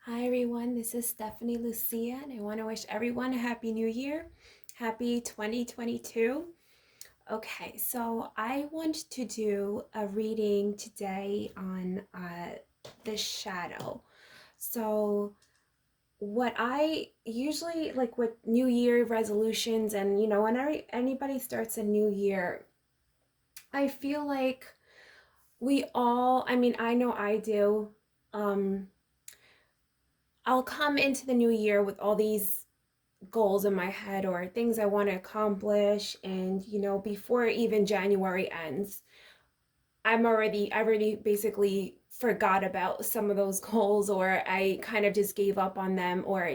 Hi everyone, this is Stephanie Lucia, and I want to wish everyone a happy new year. Happy 2022. Okay, so I want to do a reading today on the shadow. So, what I usually like with New Year resolutions, and when anybody starts a new year, I feel like I know I do. Um, I'll come into the new year with all these goals in my head or things I want to accomplish, and before even January ends, I already basically forgot about some of those goals, or I kind of just gave up on them, or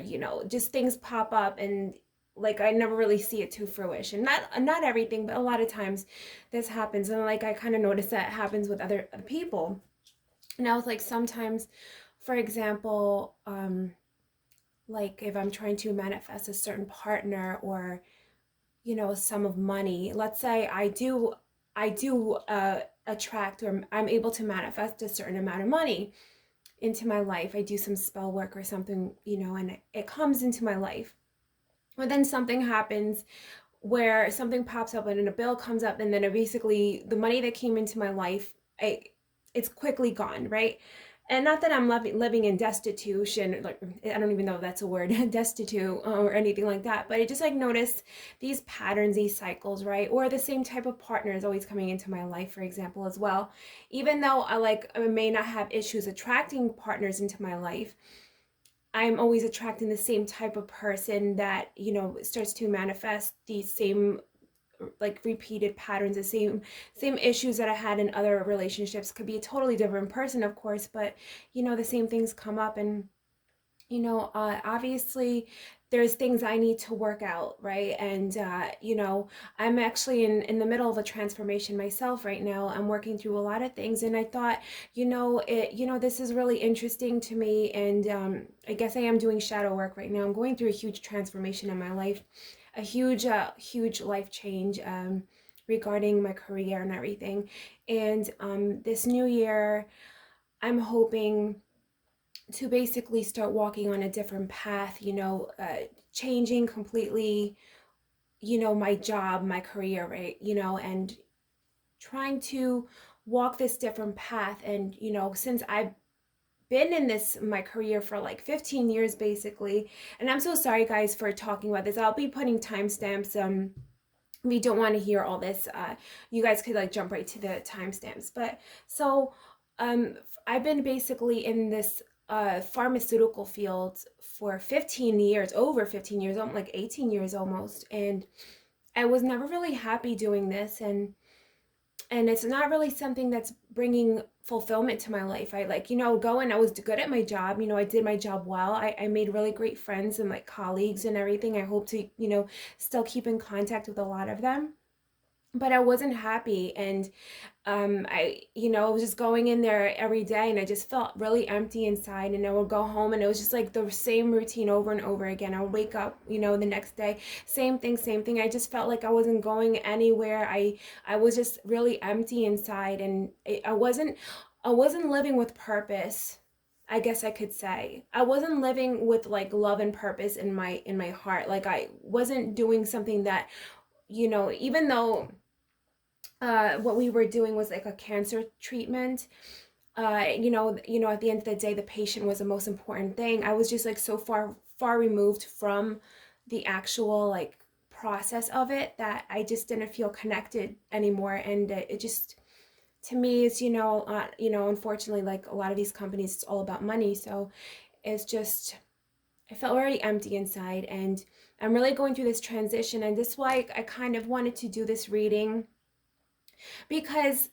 just things pop up, and like I never really see it to fruition. Not everything, but a lot of times this happens, and like I kind of notice that happens with other people. And I was like, sometimes, for example, like if I'm trying to manifest a certain partner, or a sum of money. Let's say I do attract, or I'm able to manifest a certain amount of money into my life. I do some spell work or something, and it comes into my life. But then something happens where something pops up, and then a bill comes up, and then it basically the money that came into my life, it's quickly gone, right? And not that I'm living in destitution, like I don't even know if that's a word, destitute, or anything like that. But I just like notice these patterns, these cycles, right? Or the same type of partner is always coming into my life, for example, as well. Even though I may not have issues attracting partners into my life, I'm always attracting the same type of person that, starts to manifest these same like repeated patterns, the same issues that I had in other relationships. Could be a totally different person, of course, but the same things come up. And obviously there's things I need to work out, right? And I'm actually in the middle of a transformation myself right now. I'm working through a lot of things, and I thought, this is really interesting to me. And I guess I am doing shadow work right now. I'm going through a huge transformation in my life, a huge life change, regarding my career and everything. And this new year, I'm hoping to basically start walking on a different path, changing completely, my job, my career, right? And trying to walk this different path. And, since I've been in this my career for like 15 years basically, and I'm so sorry guys for talking about this. I'll be putting timestamps. We don't want to hear all this. You guys could like jump right to the timestamps. But so um, I've been basically in this pharmaceutical field for 15 years, over 15 years, like 18 years almost. And I was never really happy doing this. And it's not really something that's bringing fulfillment to my life. I like, go, and I was good at my job. I did my job well. I made really great friends and like colleagues and everything. I hope to, still keep in contact with a lot of them, but I wasn't happy. And I was just going in there every day, and I just felt really empty inside. And I would go home, and it was just like the same routine over and over again. I would wake up, the next day, same thing, same thing. I just felt like I wasn't going anywhere. I was just really empty inside, and I wasn't living with purpose. I guess I could say I wasn't living with like love and purpose in my heart. Like I wasn't doing something that, even though what we were doing was like a cancer treatment. At the end of the day, the patient was the most important thing. I was just like so far removed from the actual like process of it that I just didn't feel connected anymore. And it just, to me, it's unfortunately, like a lot of these companies, it's all about money. So it's just, I felt very empty inside, and I'm really going through this transition. And this is why I kind of wanted to do this reading, because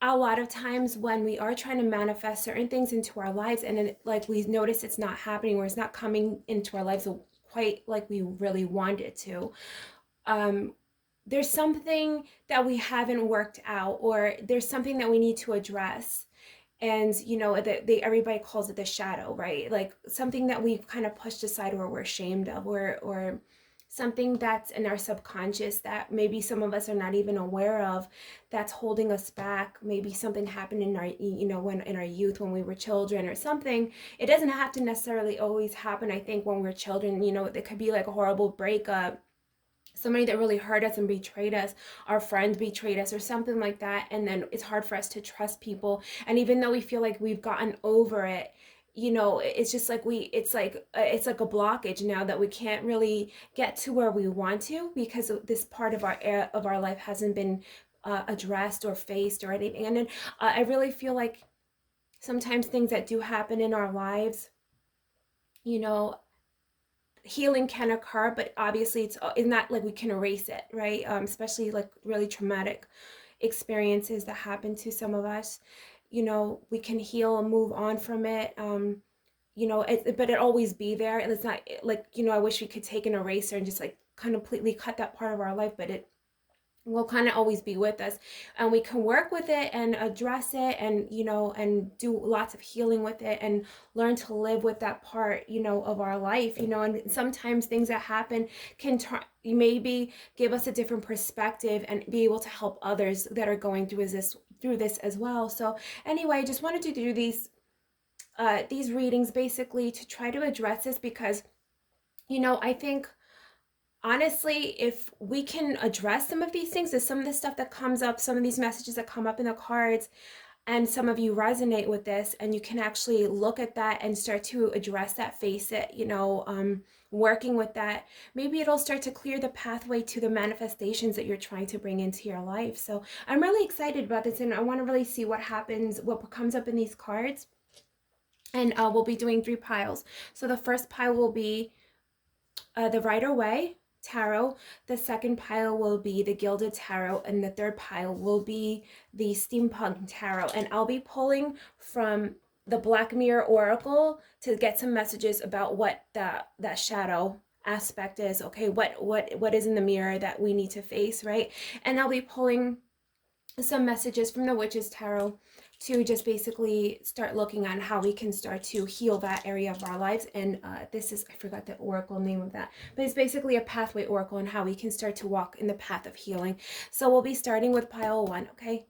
a lot of times when we are trying to manifest certain things into our lives, and then like we notice it's not happening, or it's not coming into our lives quite like we really want it to, um, there's something that we haven't worked out, or there's something that we need to address. And everybody calls it the shadow, right? Like something that we've kind of pushed aside, or we're ashamed of, or something that's in our subconscious that maybe some of us are not even aware of, that's holding us back. Maybe something happened in our, when in our youth, when we were children or something. It doesn't have to necessarily always happen, I think, when we're children. It could be like a horrible breakup, somebody that really hurt us and betrayed us, our friends betrayed us or something like that, and then it's hard for us to trust people. And even though we feel like we've gotten over it, it's just like it's like a blockage now that we can't really get to where we want to, because this part of our life hasn't been addressed or faced or anything. And then I really feel like sometimes things that do happen in our lives, you know healing can occur, but obviously it's not like we can erase it, right? Especially like really traumatic experiences that happen to some of us. We can heal and move on from it. But it always be there, and it's not like, I wish we could take an eraser and just like completely cut that part of our life, but it will kind of always be with us, and we can work with it and address it, and and do lots of healing with it, and learn to live with that part of our life. And sometimes things that happen can maybe give us a different perspective and be able to help others that are going through this as well. So anyway, I just wanted to do these readings basically to try to address this, because I think honestly, if we can address some of these things, there's some of the stuff that comes up, some of these messages that come up in the cards, and some of you resonate with this, and you can actually look at that and start to address that, face it, working with that, maybe it'll start to clear the pathway to the manifestations that you're trying to bring into your life. So I'm really excited about this, and I want to really see what happens, what comes up in these cards. And we'll be doing 3 piles. So the first pile will be the Rider-Waite Tarot. The second pile will be the Gilded Tarot, and the third pile will be the Steampunk Tarot. And I'll be pulling from the Black Mirror Oracle to get some messages about what that shadow aspect is. Okay, what is in the mirror that we need to face, right? And I'll be pulling some messages from the Witch's Tarot to just basically start looking on how we can start to heal that area of our lives. And this is, I forgot the oracle name of that, but it's basically a pathway oracle and how we can start to walk in the path of healing. So we'll be starting with pile 1, okay?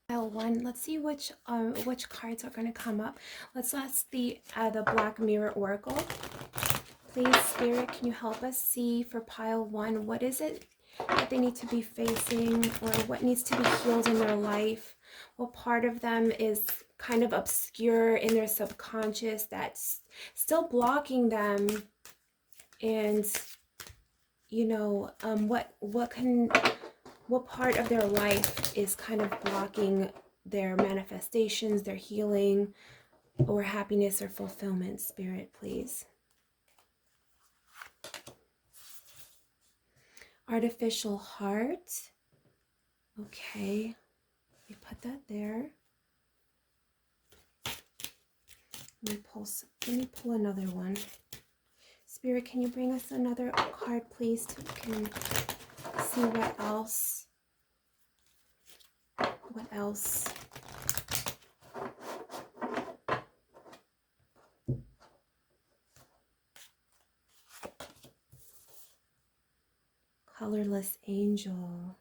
Pile 1, let's see which cards are going to come up. Let's ask the Black Mirror Oracle. Please, Spirit, can you help us see for pile 1, what is it that they need to be facing, or what needs to be healed in their life? What part of them is kind of obscure in their subconscious that's still blocking them? And what part of their life is kind of blocking their manifestations, their healing, or happiness or fulfillment? Spirit, please. Artificial heart. Okay, we put that there. Let me pull another one. Spirit, can you bring us another card, please, so we can see what else. What else? Colorless angel.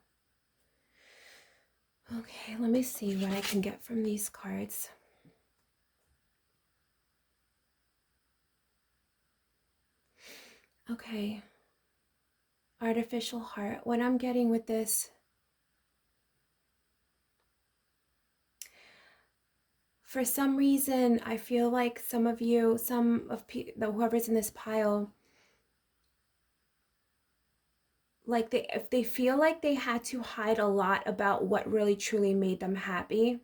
Okay, let me see what I can get from these cards. Okay. Artificial heart. What I'm getting with this, for some reason, I feel like some of you, whoever's in this pile, like if they feel like they had to hide a lot about what really truly made them happy,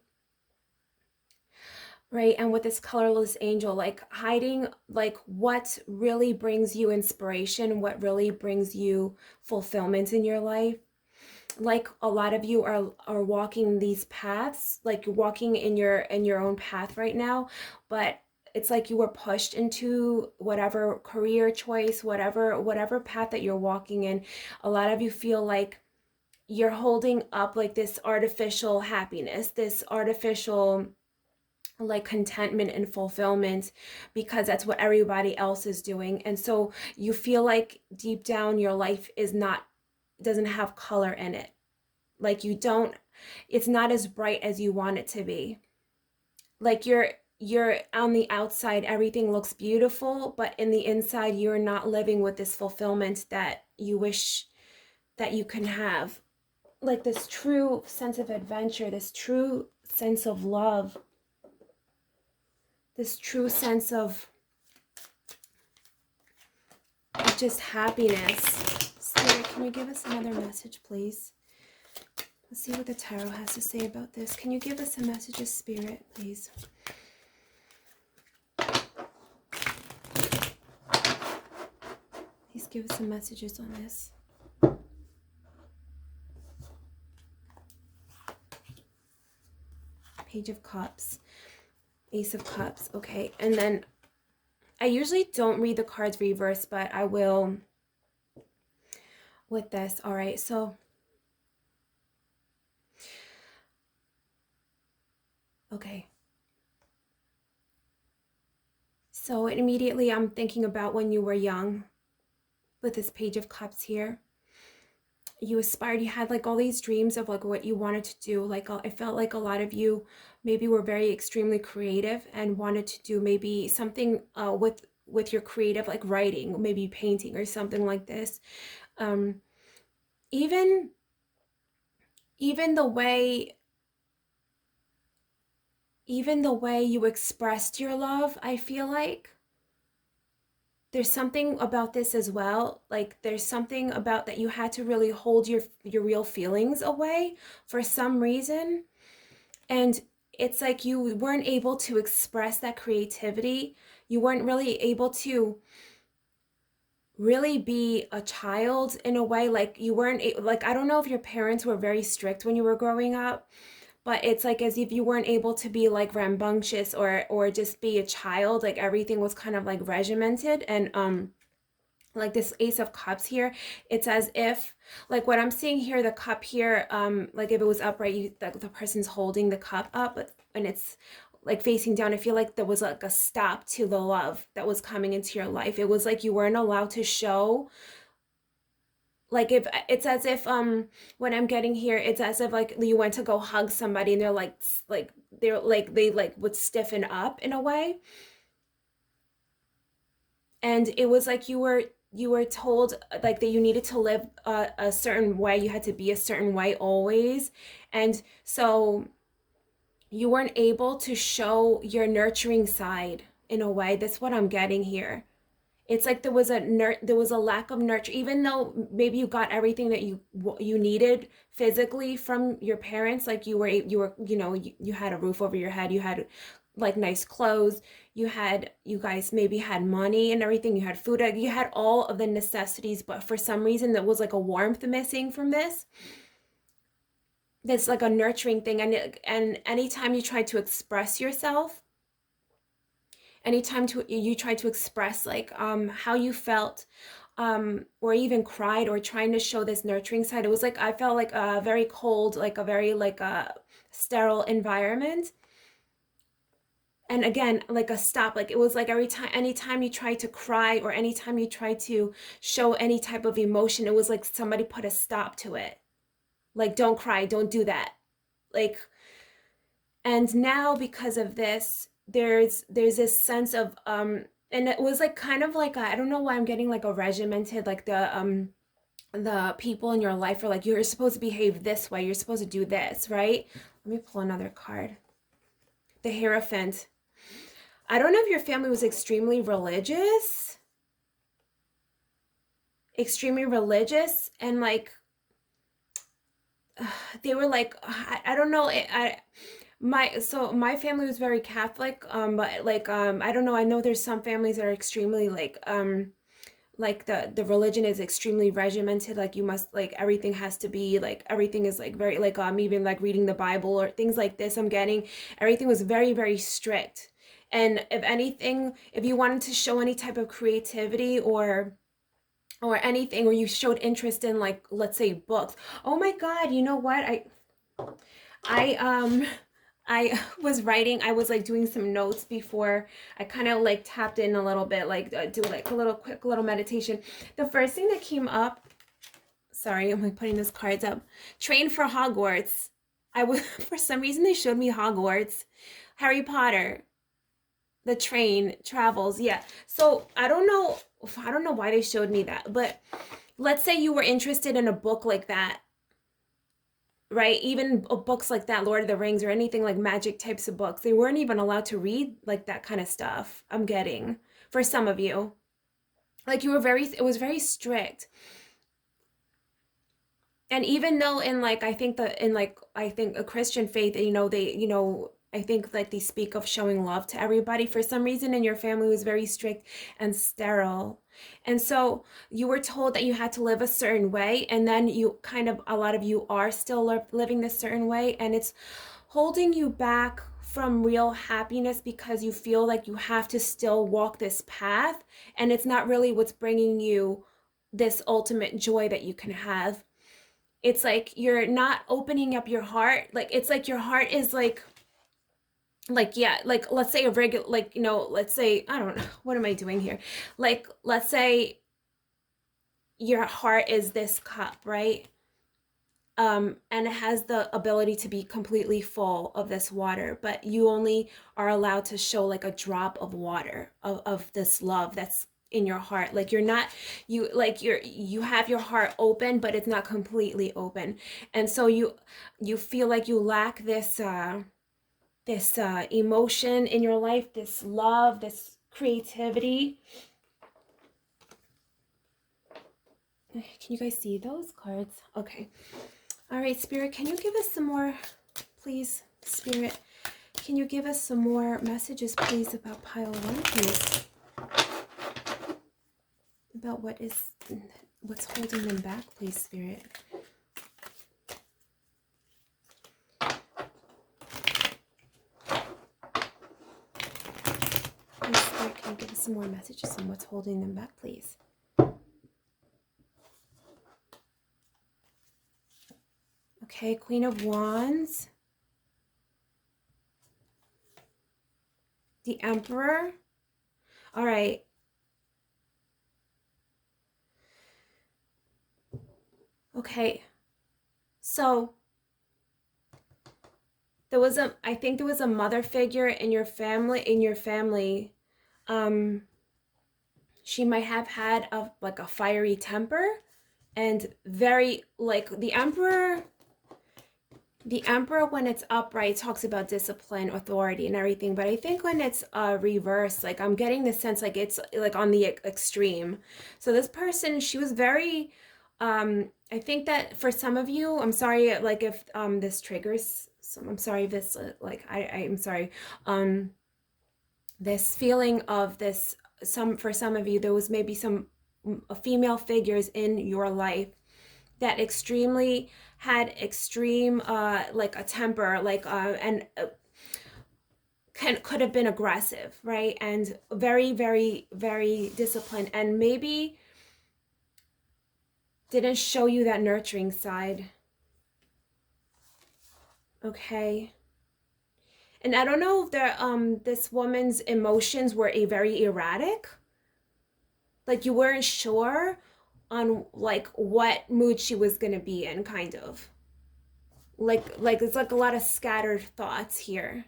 right? And with this colorless angel, like hiding like what really brings you inspiration, what really brings you fulfillment in your life. Like a lot of you are walking these paths, like you're walking in your own path right now, but it's like you were pushed into whatever career choice, whatever path that you're walking in. A lot of you feel like you're holding up like this artificial happiness, this artificial like contentment and fulfillment because that's what everybody else is doing. And so you feel like deep down your life doesn't have color in it. Like it's not as bright as you want it to be. Like you're on the outside, everything looks beautiful, but in the inside, you're not living with this fulfillment that you wish that you can have. Like this true sense of adventure, this true sense of love, this true sense of just happiness. Spirit, can you give us another message, please? Let's see what the tarot has to say about this. Can you give us a message of Spirit, please? Please give us some messages on this. Page of Cups. Ace of Cups. Okay, and then I usually don't read the cards reversed, but I will with this. All right, so okay. So immediately I'm thinking about when you were young with this Page of Cups here. You aspired, you had like all these dreams of like what you wanted to do. Like I felt like a lot of you maybe were very extremely creative and wanted to do maybe something with your creative, like writing, maybe painting or something like this. Even the way you expressed your love, I feel like there's something about this as well. Like there's something about that you had to really hold your real feelings away for some reason. And it's like you weren't able to express that creativity. You weren't really able to really be a child in a way. Like you weren't like, I don't know if your parents were very strict when you were growing up, but it's like as if you weren't able to be like rambunctious or just be a child. Like everything was kind of like regimented. And like this Ace of Cups here, it's as if like what I'm seeing here, the cup here, like if it was upright, the person's holding the cup up, and it's like facing down. I feel like there was like a stop to the love that was coming into your life. It was like you weren't allowed to show, like if it's as if what I'm getting here, it's as if like you went to go hug somebody and they like would stiffen up in a way. And it was like you were told like that you needed to live a certain way, you had to be a certain way always. And so you weren't able to show your nurturing side in a way. That's what I'm getting here. It's like there was a lack of nurture, even though maybe you got everything that you needed physically from your parents. Like you you had a roof over your head, you had like nice clothes, you guys maybe had money and everything, you had food, you had all of the necessities, but for some reason there was like a warmth missing from this. That's like a nurturing thing. And anytime you try to express yourself, anytime you try to express like how you felt, or even cried or trying to show this nurturing side, it was like I felt like a very cold, like a very like a sterile environment. And again, like a stop, like it was like anytime you try to cry or anytime you try to show any type of emotion, it was like somebody put a stop to it. Like, don't cry, don't do that. Like, and now because of this, there's this sense of and it was like kind of like I don't know why I'm getting like a regimented, like the people in your life are like, you're supposed to behave this way, you're supposed to do this, right? Let me pull another card. The Hierophant. I don't know if your family was extremely religious, and like they were like I don't know, my family was very Catholic, but like I don't know, I know there's some families that are extremely like the religion is extremely regimented, like you must, like everything has to be like, everything is like very like even like reading the Bible or things like this, I'm getting everything was very very strict. And if anything, if you wanted to show any type of creativity or anything, or you showed interest in like, let's say books, oh my god, you know what, I I was writing, I was like doing some notes before I kind of like tapped in a little bit, like do like a little quick little meditation. The first thing that came up, sorry, I'm like putting these cards up. Train for Hogwarts. I was for some reason they showed me Hogwarts. Harry Potter. The train travels. Yeah. So I don't know why they showed me that, but let's say you were interested in a book like that, right? Even books like that, Lord of the Rings or anything like magic types of books, they weren't even allowed to read like that kind of stuff. I'm getting for some of you. Like you were it was very strict. And even though in like I think a Christian faith, they I think like they speak of showing love to everybody. For some reason in your family was very strict and sterile. And so you were told that you had to live a certain way, and then you kind of a lot of you are still living this certain way, and it's holding you back from real happiness because you feel like you have to still walk this path, and it's not really what's bringing you this ultimate joy that you can have. It's like you're not opening up your heart. Like it's like your heart is like yeah, like let's say a regular, like let's say, I don't know, what am I doing here, like let's say your heart is this cup, right? And it has the ability to be completely full of this water, but you only are allowed to show like a drop of water of this love that's in your heart. Like you're not, you have your heart open, but it's not completely open. And so you feel like you lack this emotion in your life, this love, this creativity. Can you guys see those cards? Okay. All right, Spirit, can you give us some more, please? Spirit, can you give us some more messages, please, about pile one, please? About what's holding them back, please, Spirit. Please, Spirit, can you give us some more messages on what's holding them back, please? Okay, Queen of Wands. The Emperor. All right. Okay. So I think there was a mother figure in your family. She might have had a fiery temper, and very like the emperor when it's upright talks about discipline, authority, and everything, but I think when it's reversed, like I'm getting the sense like it's like on the extreme. So this person, she was very I think that for some of you, I'm sorry like if this triggers some, I'm sorry if this I'm sorry, this feeling of this, for some of you there was maybe some female figures in your life that extremely had extreme like a temper, like and could have been aggressive, right? And very, very, very disciplined, and maybe didn't show you that nurturing side. Okay. And I don't know if this woman's emotions were very erratic, like you weren't sure on like what mood she was going to be in, kind of like it's like a lot of scattered thoughts here.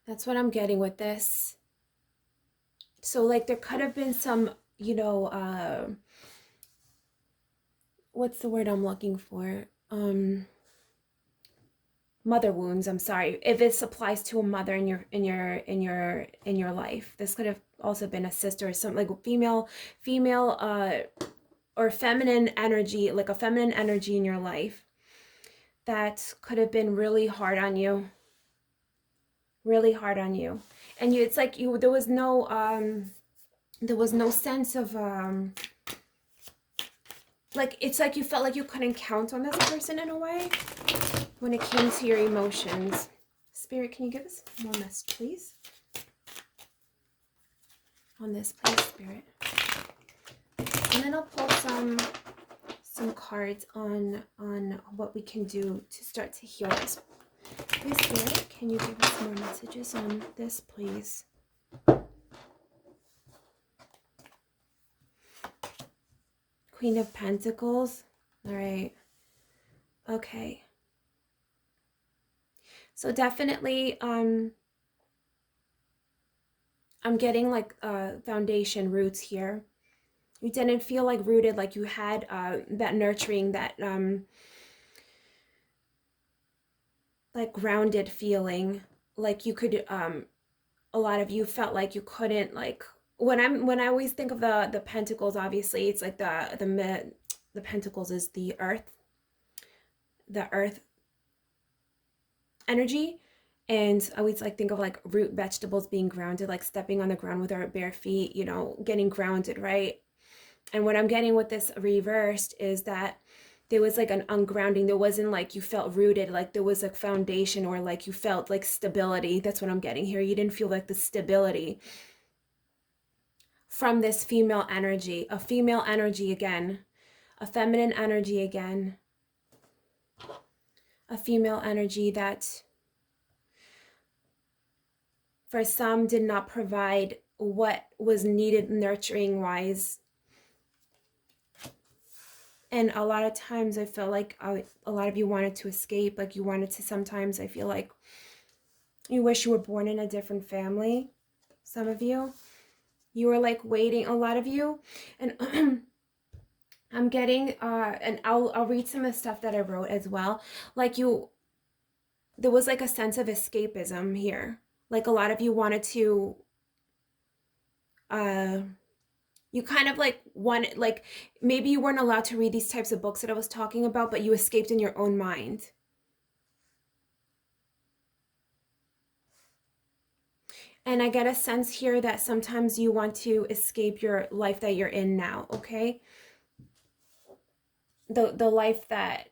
That's what I'm getting with this. So like there could have been some, what's the word I'm looking for? Mother wounds, I'm sorry. If this applies to a mother in your life. This could have also been a sister or something, like female or feminine energy, like a feminine energy in your life that could have been really hard on you. Really hard on you. And it's like there was no sense of like it's like you felt like you couldn't count on this person in a way when it came to your emotions. Spirit, can you give us more message, please? On this, please, Spirit. And then I'll pull some some cards on what we can do to start to heal this. Please, Spirit, can you give us more messages on this, please? Queen of Pentacles. All right. Okay. So definitely, I'm getting like foundation roots here. You didn't feel like rooted, like you had that nurturing, that like grounded feeling, like you could a lot of you felt like you couldn't, like when I always think of the pentacles, obviously it's like the pentacles is the earth energy, and I always like think of like root vegetables being grounded, like stepping on the ground with our bare feet, you know, getting grounded, right? And what I'm getting with this reversed is that there was like an ungrounding. There wasn't like you felt rooted, like there was a foundation, or like you felt like stability. That's what I'm getting here. You didn't feel like the stability from this female energy, a female energy again, a feminine energy again, a female energy that for some did not provide what was needed nurturing wise. And a lot of times I feel like a lot of you wanted to escape, like you wanted to, sometimes I feel like you wish you were born in a different family. Some of you were like waiting, a lot of you. And I'm getting, and I'll read some of the stuff that I wrote as well. Like there was like a sense of escapism here. Like a lot of you wanted to, you kind of like wanted, like maybe you weren't allowed to read these types of books that I was talking about, but you escaped in your own mind. And I get a sense here that sometimes you want to escape your life that you're in now, okay? The life that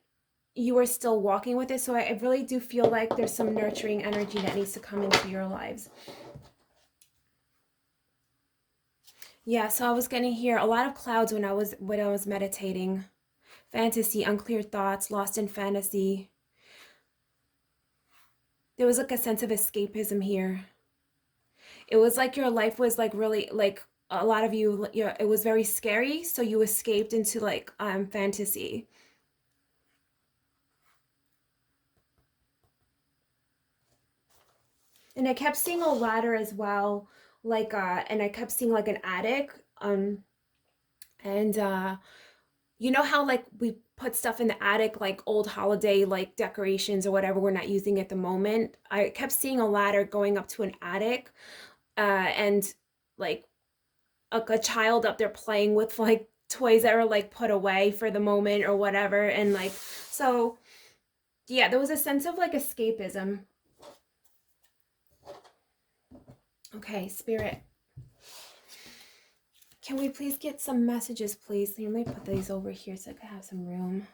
you are still walking with it. So I really do feel like there's some nurturing energy that needs to come into your lives. Yeah, so I was getting here a lot of clouds when I was meditating. Fantasy, unclear thoughts, lost in fantasy. There was like a sense of escapism here. It was like your life was like really, like a lot of you, it was very scary, so you escaped into like fantasy. And I kept seeing a ladder as well, like and I kept seeing like an attic, and you know how like we put stuff in the attic, like old holiday like decorations or whatever we're not using at the moment. I kept seeing a ladder going up to an attic, and like a child up there playing with like toys that are like put away for the moment or whatever. And like, so yeah, there was a sense of like escapism. Okay, Spirit, can we please get some messages, please? Let me put these over here so I can have some room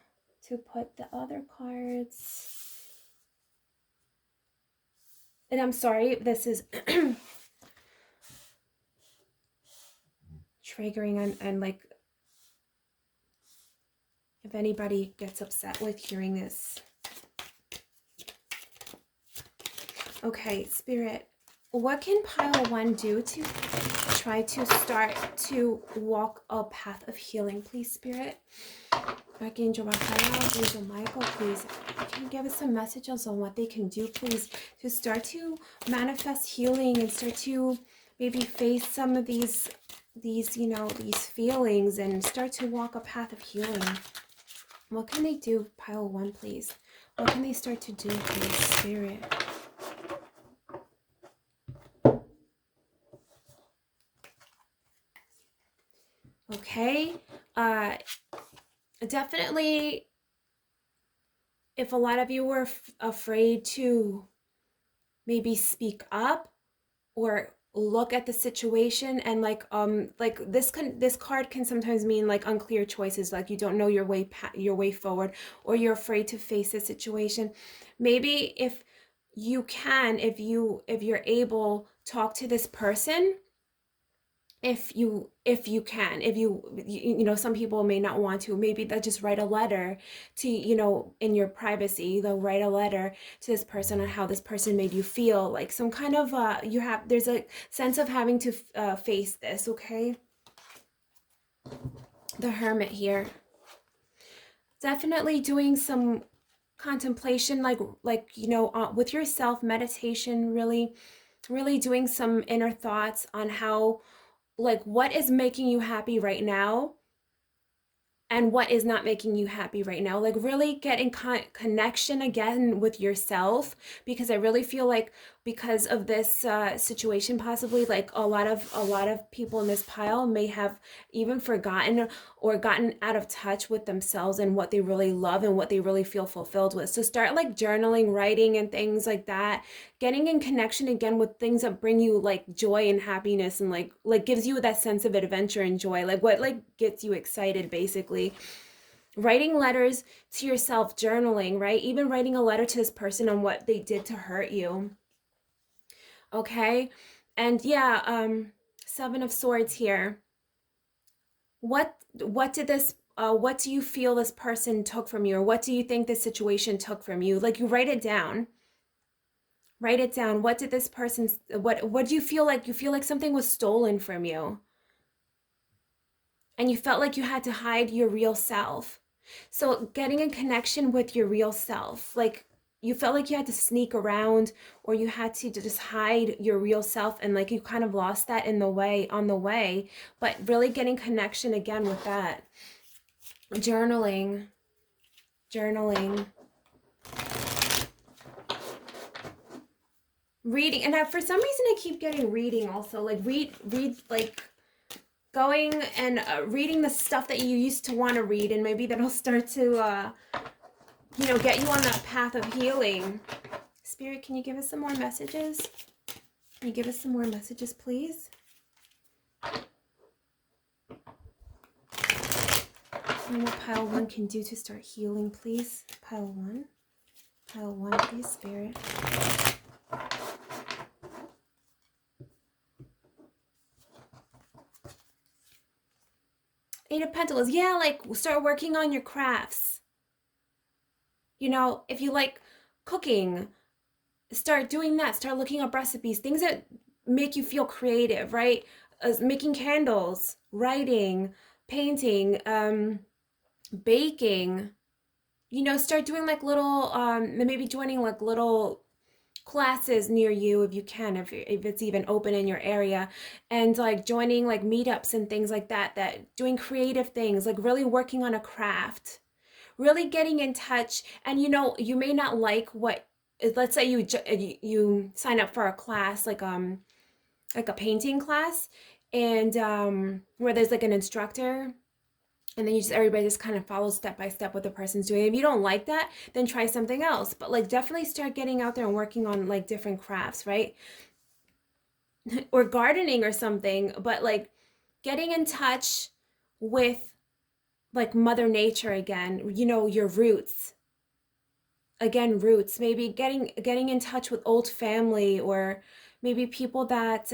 to put the other cards. And I'm sorry, this is triggering, and like, if anybody gets upset with hearing this. Okay, Spirit, what can pile one do to try to start to walk a path of healing, please, Spirit? Archangel Raphael, Archangel Michael, please, can you give us some messages on what they can do, please, to start to manifest healing and start to maybe face some of these, you know, these feelings and start to walk a path of healing? What can they do, pile one, please? What can they start to do, please, Spirit? Okay, definitely, if a lot of you were afraid to maybe speak up or look at the situation, and like this card can sometimes mean like unclear choices, like you don't know your way forward, or you're afraid to face the situation. Maybe if you can, if you're able, talk to this person if you can, if you know, some people may not want to, maybe they'll just write a letter to, you know, in your privacy, they'll write a letter to this person on how this person made you feel, like some kind of you have, there's a sense of having to face this. Okay, the Hermit here, definitely doing some contemplation, like you know, with yourself, meditation, really doing some inner thoughts on how, like, what is making you happy right now and what is not making you happy right now. Like really get in connection again with yourself, because I really feel like because of this situation, possibly, like a lot of people in this pile may have even forgotten or gotten out of touch with themselves and what they really love and what they really feel fulfilled with. So start like journaling, writing, and things like that, getting in connection again with things that bring you like joy and happiness, and like gives you that sense of adventure and joy, like what like gets you excited, basically. Writing letters to yourself, journaling, right? Even writing a letter to this person on what they did to hurt you. Okay. And yeah, Seven of Swords here. What did this what do you feel this person took from you, or what do you think this situation took from you? Like, you write it down. Write it down. What did this person, what do you feel like? You feel like something was stolen from you, and you felt like you had to hide your real self. So getting in connection with your real self, like you felt like you had to sneak around, or you had to just hide your real self, and like you kind of lost that in the way, on the way. But really getting connection again with that. Journaling. Journaling. Reading. And for some reason I keep getting reading also. Like read like going and reading the stuff that you used to want to read, and maybe that'll start to you know, get you on that path of healing. Spirit, can you give us some more messages? Can you give us some more messages, please? And what pile one can do to start healing, please? Pile one. Pile one, please, Spirit. Eight of Pentacles. Yeah, like start working on your crafts. You know, if you like cooking, start doing that. Start looking up recipes, things that make you feel creative, right? Making candles, writing, painting, baking. You know, start doing like little, maybe joining like little classes near you if you can, if it's even open in your area, and like joining like meetups and things like that, that doing creative things, like really working on a craft, really getting in touch. And you know, you may not like what, let's say you sign up for a class, like a painting class, and where there's like an instructor, and then you just, everybody just kind of follows step by step what the person's doing. If you don't like that, then try something else. But like definitely start getting out there and working on like different crafts, right? Or gardening or something. But like getting in touch with like Mother Nature again, you know, your roots. Again, roots. Maybe getting in touch with old family, or maybe people that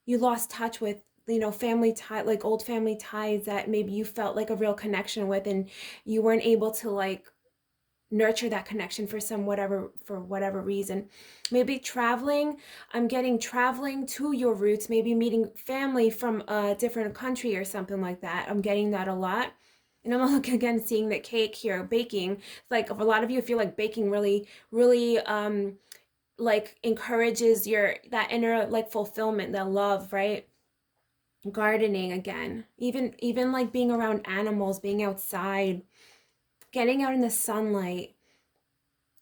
you lost touch with, you know, family tie, like old family ties that maybe you felt like a real connection with, and you weren't able to like nurture that connection for whatever reason. Maybe traveling. I'm getting traveling to your roots, maybe meeting family from a different country or something like that. I'm getting that a lot. And I'm again seeing that cake here, baking. Like a lot of you feel like baking really like encourages your, that inner like fulfillment, that love, right? Gardening again, even like being around animals, being outside, getting out in the sunlight,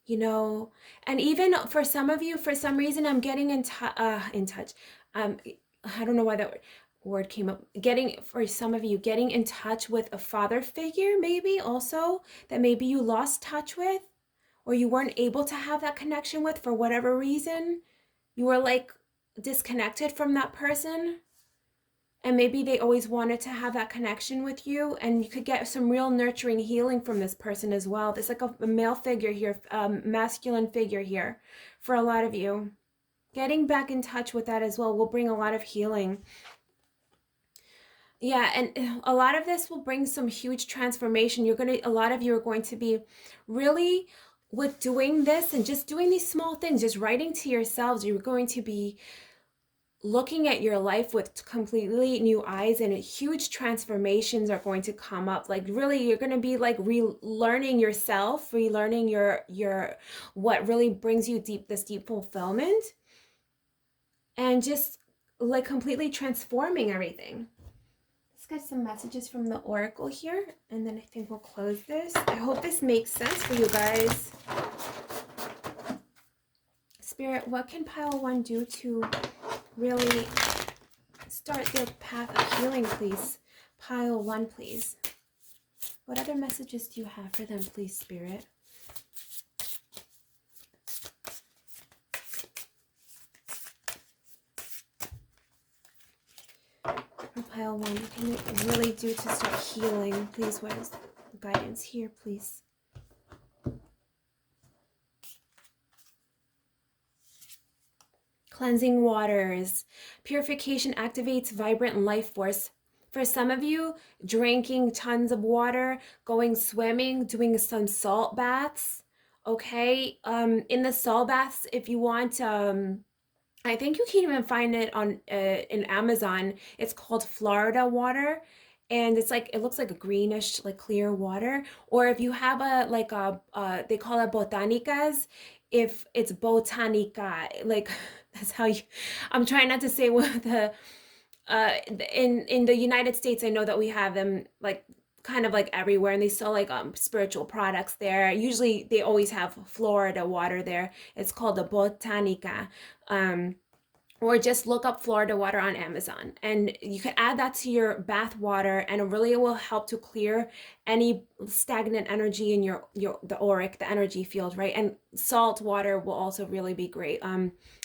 you know. And even for some of you, for some reason, I'm getting in touch. I don't know why that word came up. Getting, for some of you, getting in touch with a father figure, maybe also, that maybe you lost touch with, or you weren't able to have that connection with for whatever reason. You were like disconnected from that person, and maybe they always wanted to have that connection with you, and you could get some real nurturing healing from this person as well. There's like a male figure here, masculine figure here for a lot of you. Getting back in touch with that as well will bring a lot of healing. Yeah, and a lot of this will bring some huge transformation. A lot of you are going to be really, with doing this and just doing these small things, just writing to yourselves, you're going to be looking at your life with completely new eyes, and huge transformations are going to come up. Like really, you're going to be like relearning yourself, relearning your what really brings you this deep fulfillment, and just like completely transforming everything. Let's get some messages from the oracle here, and then I think we'll close this. I hope this makes sense for you guys. Spirit, what can pile one do to really start their path of healing, please? Pile one, please. What other messages do you have for them, please, Spirit? Pile one, what can it really do to start healing? Please, what is the guidance here, please? Cleansing waters. Purification activates vibrant life force. For some of you, drinking tons of water, going swimming, doing some salt baths. Okay, in the salt baths, if you want, I think you can even find it on in Amazon. It's called Florida water, and it's like it looks like a greenish, like clear water. Or if you have a like a they call it botanicas. If it's botanica, like that's how you. I'm trying not to say what the in the United States. I know that we have them like kind of like everywhere, and they sell like spiritual products there. Usually they always have Florida water there. It's called the botanica. um or just look up Florida water on Amazon, and you can add that to your bath water, and it really will help to clear any stagnant energy in your the auric, the energy field, right? And salt water will also really be great.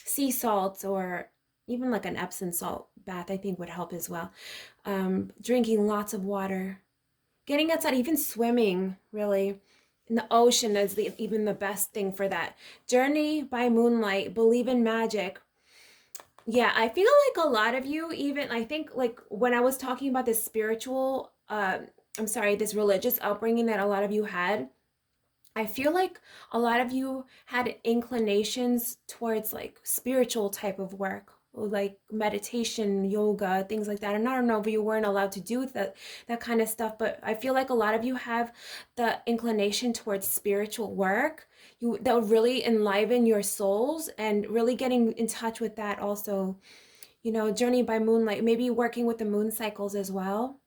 Sea salts, or even like an Epsom salt bath, I think would help as well. Drinking lots of water, getting outside, even swimming, really. In the ocean is even the best thing for that. Journey by moonlight, believe in magic. Yeah, I feel like a lot of you, even I think like when I was talking about this spiritual, I'm sorry, this religious upbringing that a lot of you had, I feel like a lot of you had inclinations towards like spiritual type of work, like meditation, yoga, things like that. And I don't know if you weren't allowed to do that kind of stuff, but I feel like a lot of you have the inclination towards spiritual work. That would really enliven your souls, and really getting in touch with that also. Journey by moonlight, maybe working with the moon cycles as well.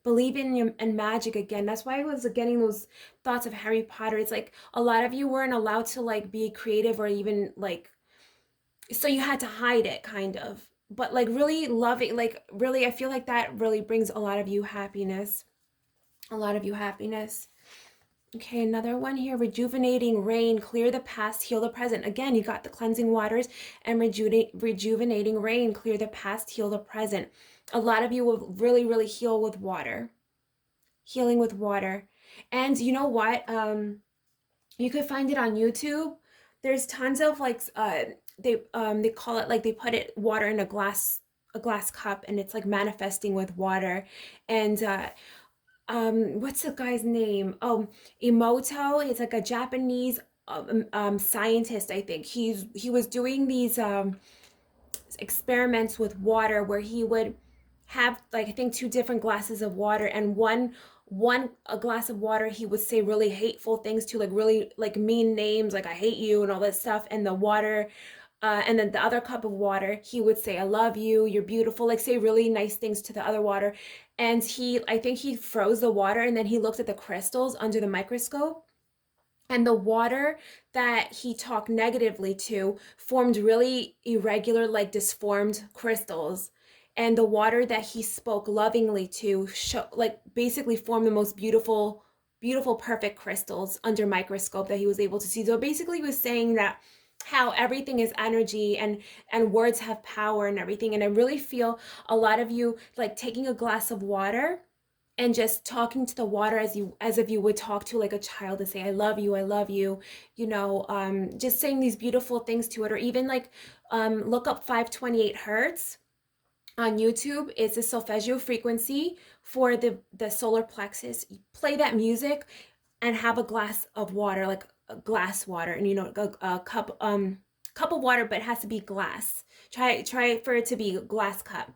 Believe in magic again. That's why I was getting those thoughts of Harry Potter. It's like a lot of you weren't allowed to like be creative, or even like, so you had to hide it kind of. But like really loving, like really, I feel like that really brings a lot of you happiness. A lot of you happiness. Okay, another one here. Rejuvenating rain, clear the past, heal the present. Again, you got the cleansing waters and rejuvenating rain, clear the past, heal the present. A lot of you will really, really heal with water. Healing with water. And you know what? You could find it on YouTube. There's tons of like they call it, like they put it water in a glass cup, and it's like manifesting with water. And what's the guy's name? Oh, Emoto. He's like a Japanese scientist, I think. He was doing these experiments with water, where he would have like I think two different glasses of water, and one a glass of water he would say really hateful things to, like really like mean names, like I hate you and all that stuff. And the water and then the other cup of water, he would say, I love you, you're beautiful, like say really nice things to the other water. And I think he froze the water, and then he looked at the crystals under the microscope. And the water that he talked negatively to formed really irregular, like disformed crystals. And the water that he spoke lovingly to, like basically formed the most beautiful, beautiful, perfect crystals under microscope that he was able to see. So basically, he was saying that how everything is energy, and words have power and everything. And I really feel a lot of you like taking a glass of water and just talking to the water as if you would talk to like a child, to say I love you, I love you, just saying these beautiful things to it. Or even like look up 528 hertz on YouTube. It's a solfeggio frequency. for the solar plexus, play that music and have a glass of water, like a glass water, and a cup of water, but it has to be glass. Try for it to be a glass cup.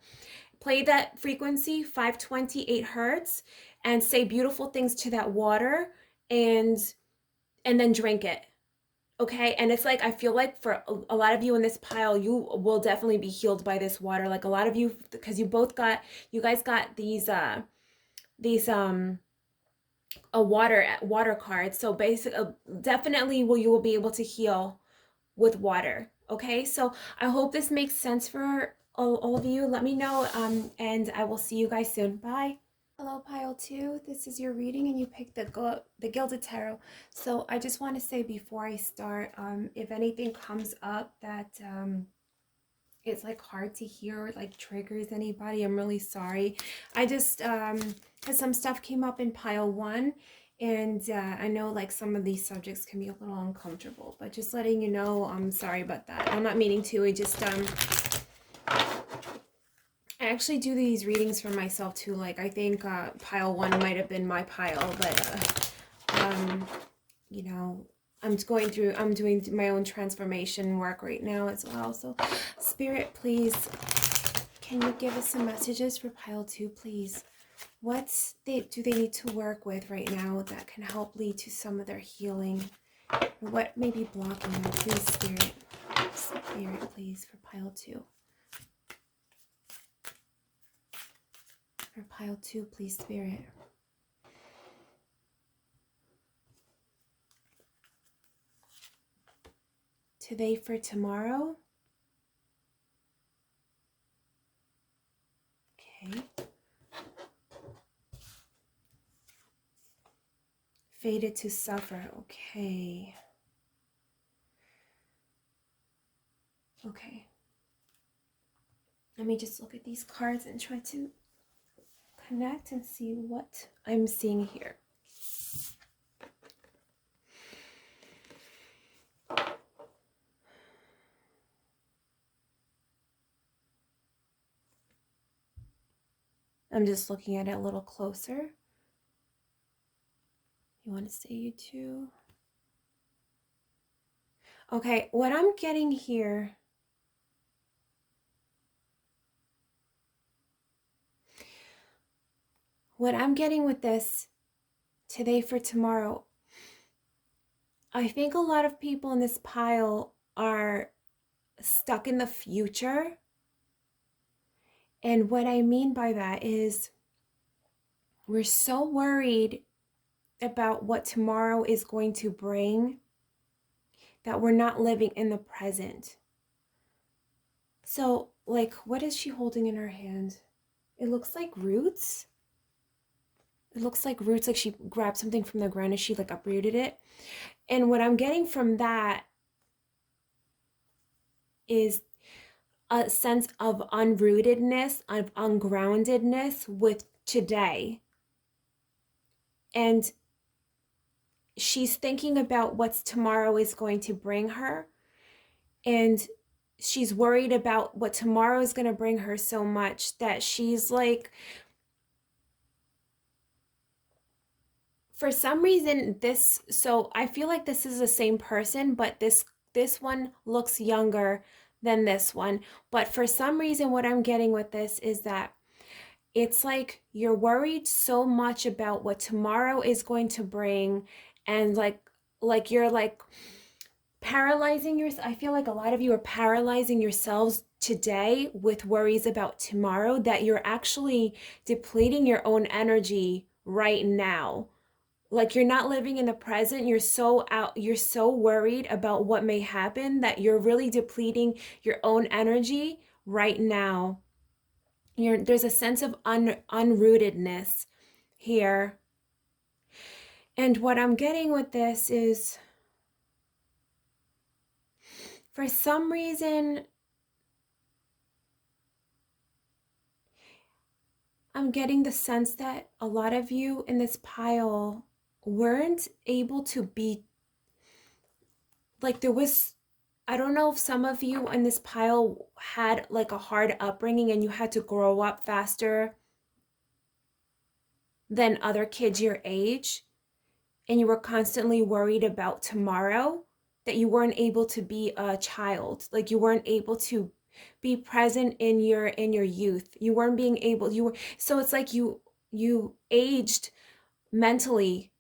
Play that frequency, 528 hertz, and say beautiful things to that water, and then drink it. Okay, and it's like, I feel like for a lot of you in this pile, you will definitely be healed by this water. Like a lot of you, because you guys got these a water card. So basically, definitely you will be able to heal with water. Okay, so I hope this makes sense for all of you. Let me know, and I will see you guys soon. Bye. Hello, pile 2. This is your reading, and you picked the Gilded Tarot. So I just want to say before I start, if anything comes up that it's like hard to hear or like triggers anybody, I'm really sorry. I just because some stuff came up in pile 1, and I know like some of these subjects can be a little uncomfortable, but just letting you know, I'm sorry about that. I'm not meaning to. I actually do these readings for myself too. Like I think pile 1 might have been my pile, but you know, I'm doing my own transformation work right now as well. So Spirit, please, can you give us some messages for pile 2, please? What do they need to work with right now that can help lead to some of their healing? What may be blocking them? Please, Spirit. Spirit, please, for pile 2. For pile 2, please, Spirit. Today for tomorrow. Okay. Fated to suffer. Okay. Okay. Let me just look at these cards and try to connect and see what I'm seeing here. I'm just looking at it a little closer. You want to say you too? Okay, what I'm getting here, what I'm getting with this today for tomorrow, I think a lot of people in this pile are stuck in the future. And what I mean by that is we're so worried about what tomorrow is going to bring that we're not living in the present. So, like, what is she holding in her hand? It looks like roots. It looks like roots, like she grabbed something from the ground and she like uprooted it. And what I'm getting from that is a sense of unrootedness, of ungroundedness with today. And she's thinking about what tomorrow is going to bring her. And she's worried about what tomorrow is going to bring her so much that she's like, for some reason, so I feel like this is the same person, but this one looks younger than this one. But for some reason, what I'm getting with this is that it's like you're worried so much about what tomorrow is going to bring, and like you're like paralyzing yourself. I feel like a lot of you are paralyzing yourselves today with worries about tomorrow, that you're actually depleting your own energy right now. Like you're not living in the present. You're so worried about what may happen that you're really depleting your own energy right now. There's a sense of unrootedness here. And what I'm getting with this is, for some reason, I'm getting the sense that a lot of you in this pile weren't able to be, like I don't know if some of you in this pile had like a hard upbringing and you had to grow up faster than other kids your age, and you were constantly worried about tomorrow, that you weren't able to be a child, like you weren't able to be present in your youth. You weren't being able, you were, so it's like you aged mentally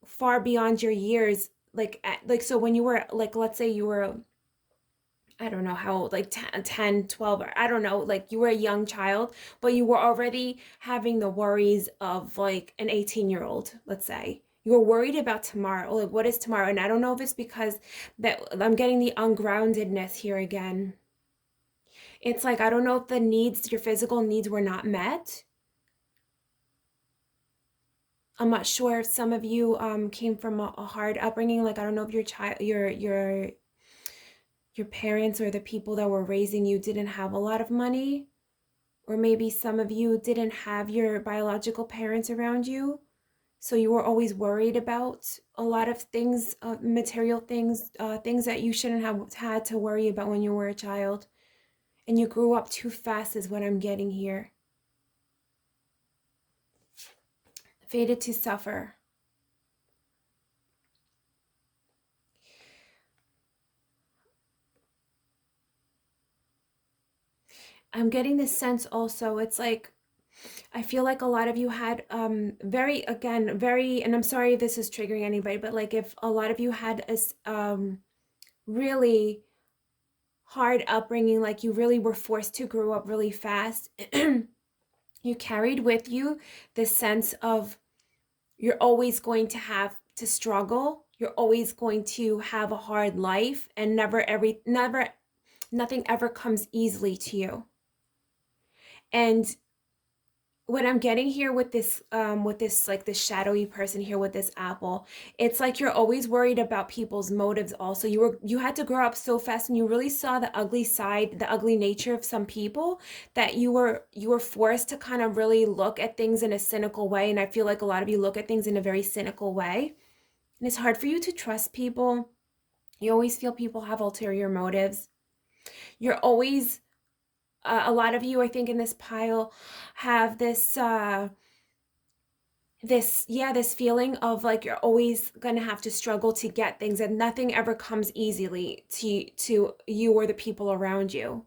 far beyond your years, like so when you were like, let's say you were, I don't know how old, like 10, 12, or I don't know, like you were a young child, but you were already having the worries of like an 18-year-old, let's say. You were worried about tomorrow. Like, what is tomorrow? And I don't know if it's because that I'm getting the ungroundedness here again. It's like, I don't know if the needs, your physical needs were not met. I'm not sure if some of you came from a hard upbringing. Like, I don't know if your child, your parents or the people that were raising you didn't have a lot of money, or maybe some of you didn't have your biological parents around you, so you were always worried about a lot of things, material things, things that you shouldn't have had to worry about when you were a child, and you grew up too fast is what I'm getting here. Fated to suffer. I'm getting this sense also, it's like, I feel like a lot of you had very, again, very, and I'm sorry if this is triggering anybody, but like if a lot of you had a really hard upbringing, like you really were forced to grow up really fast, you carried with you this sense of you're always going to have to struggle, you're always going to have a hard life, and never nothing ever comes easily to you. And what I'm getting here with this like this shadowy person here with this apple, it's like you're always worried about people's motives also. You had to grow up so fast, and you really saw the ugly side, the ugly nature of some people, that you were forced to kind of really look at things in a cynical way. And I feel like a lot of you look at things in a very cynical way. And it's hard for you to trust people. You always feel people have ulterior motives. You're always a lot of you, I think, in this pile have this feeling of like you're always gonna have to struggle to get things, and nothing ever comes easily to you or the people around you.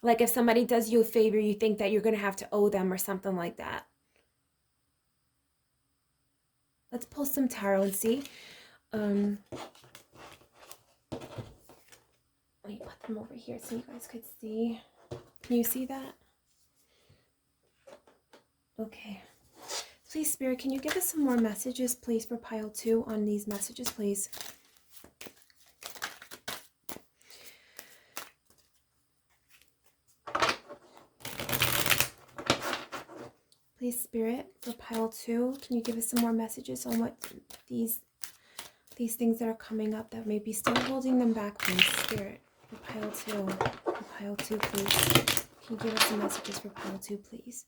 Like if somebody does you a favor, you think that you're gonna have to owe them or something like that. Let's pull some tarot and see. Let me put them over here so you guys could see. Can you see that? Okay. Please, Spirit, can you give us some more messages, please, for pile 2 on these messages, please? Please, Spirit, for pile 2, can you give us some more messages on what these things that are coming up that may be still holding them back, please, Spirit, for pile 2. For pile 2, please. Can you give us some messages for pile 2, please?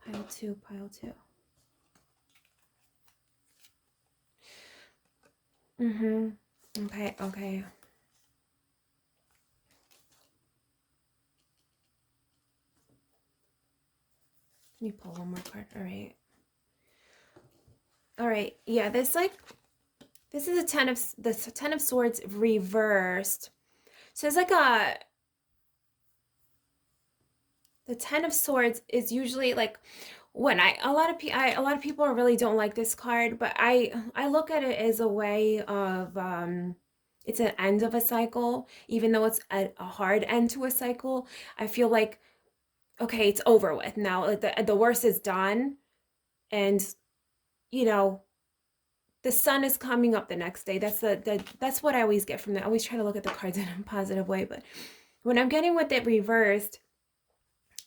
Pile 2, pile 2. Okay, okay. Let me pull one more card. All right. All right. Yeah, this is a Ten of Swords reversed. So it's like the Ten of Swords is usually like when a lot of people really don't like this card, but I look at it as a way of it's an end of a cycle, even though it's a hard end to a cycle. I feel like, okay, it's over with now. Like the worst is done, and you know the sun is coming up the next day. That's what I always get from that. I always try to look at the cards in a positive way, but when I'm getting with it reversed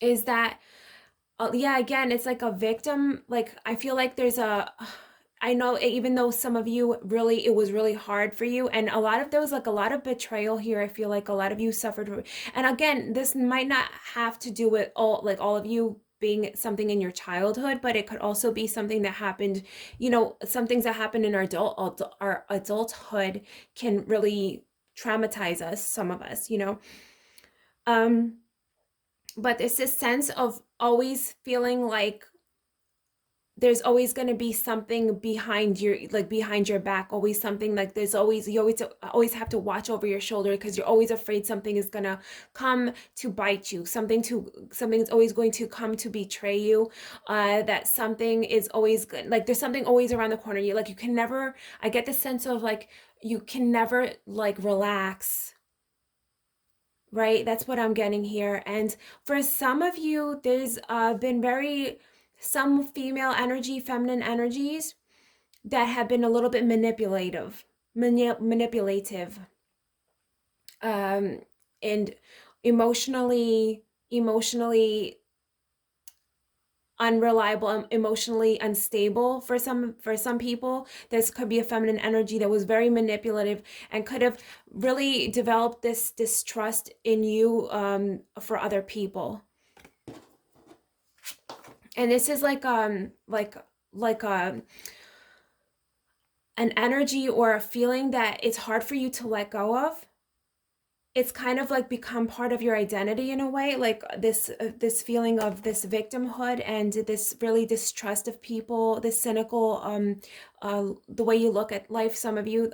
is that yeah, again, it's like a victim. Like I feel like I know, even though some of you really, it was really hard for you, and a lot of there was like a lot of betrayal here. I feel like a lot of you suffered, and again, this might not have to do with all of you being something in your childhood, but it could also be something that happened, some things that happen in our adulthood can really traumatize us, some of us, um but it's this sense of always feeling like there's always going to be something behind your, like behind your back, always something, like there's always, you always have to watch over your shoulder because you're always afraid something is going to come to bite you, something's always going to come to betray you, that something is always good, like there's something always around the corner. You, like, you can never, I get the sense of like you can never like relax, right? That's what I'm getting here. And for some of you, there's been very, some female energy, feminine energies that have been a little bit manipulative, um, and emotionally unreliable, emotionally unstable. For some people, this could be a feminine energy that was very manipulative and could have really developed this distrust in you, for other people. And this is like an energy or a feeling that it's hard for you to let go of. It's kind of like become part of your identity in a way, like this feeling of this victimhood and this really distrust of people, this cynical, the way you look at life. Some of you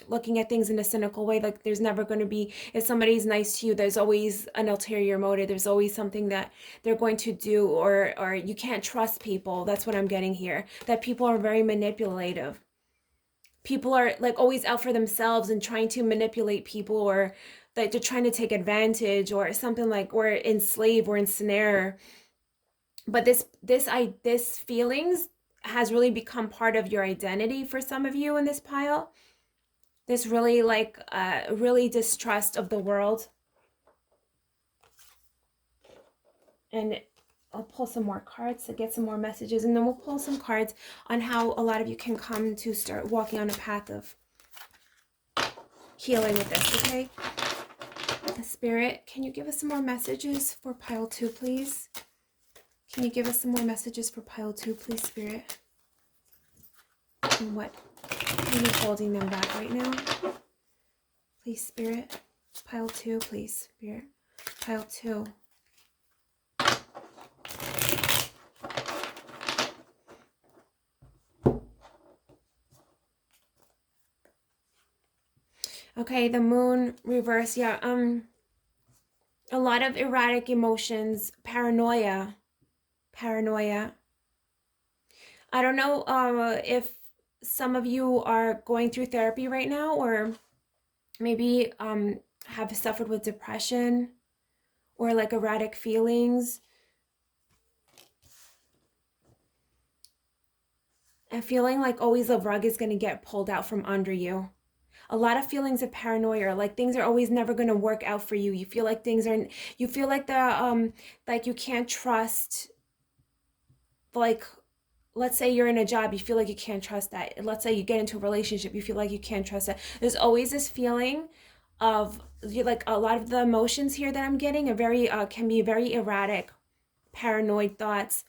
looking at things in a cynical way, like there's never going to be, if somebody's nice to you, there's always an ulterior motive, there's always something that they're going to do, or you can't trust people. That's what I'm getting here, that people are very manipulative. People are like always out for themselves and trying to manipulate people, or like they're trying to take advantage or something, like, or enslave or ensnare. But this feelings has really become part of your identity for some of you in this pile. This really like really distrust of the world. And I'll pull some more cards to get some more messages, and then we'll pull some cards on how a lot of you can come to start walking on a path of healing with this, okay? Spirit, can you give us some more messages for pile 2, please? Can you give us some more messages for pile 2, please, Spirit? And what are you holding them back right now? Please, Spirit. Pile 2, please, Spirit. Pile 2. Okay, the moon reverse. Yeah, a lot of erratic emotions, paranoia. I don't know if some of you are going through therapy right now, or maybe have suffered with depression or like erratic feelings. And feeling like always the rug is going to get pulled out from under you. A lot of feelings of paranoia, like things are always never going to work out for you. You feel like you feel like like you can't trust, like, let's say you're in a job, you feel like you can't trust that. Let's say you get into a relationship, you feel like you can't trust that. There's always this feeling of, like, a lot of the emotions here that I'm getting are very, can be very erratic, paranoid thoughts,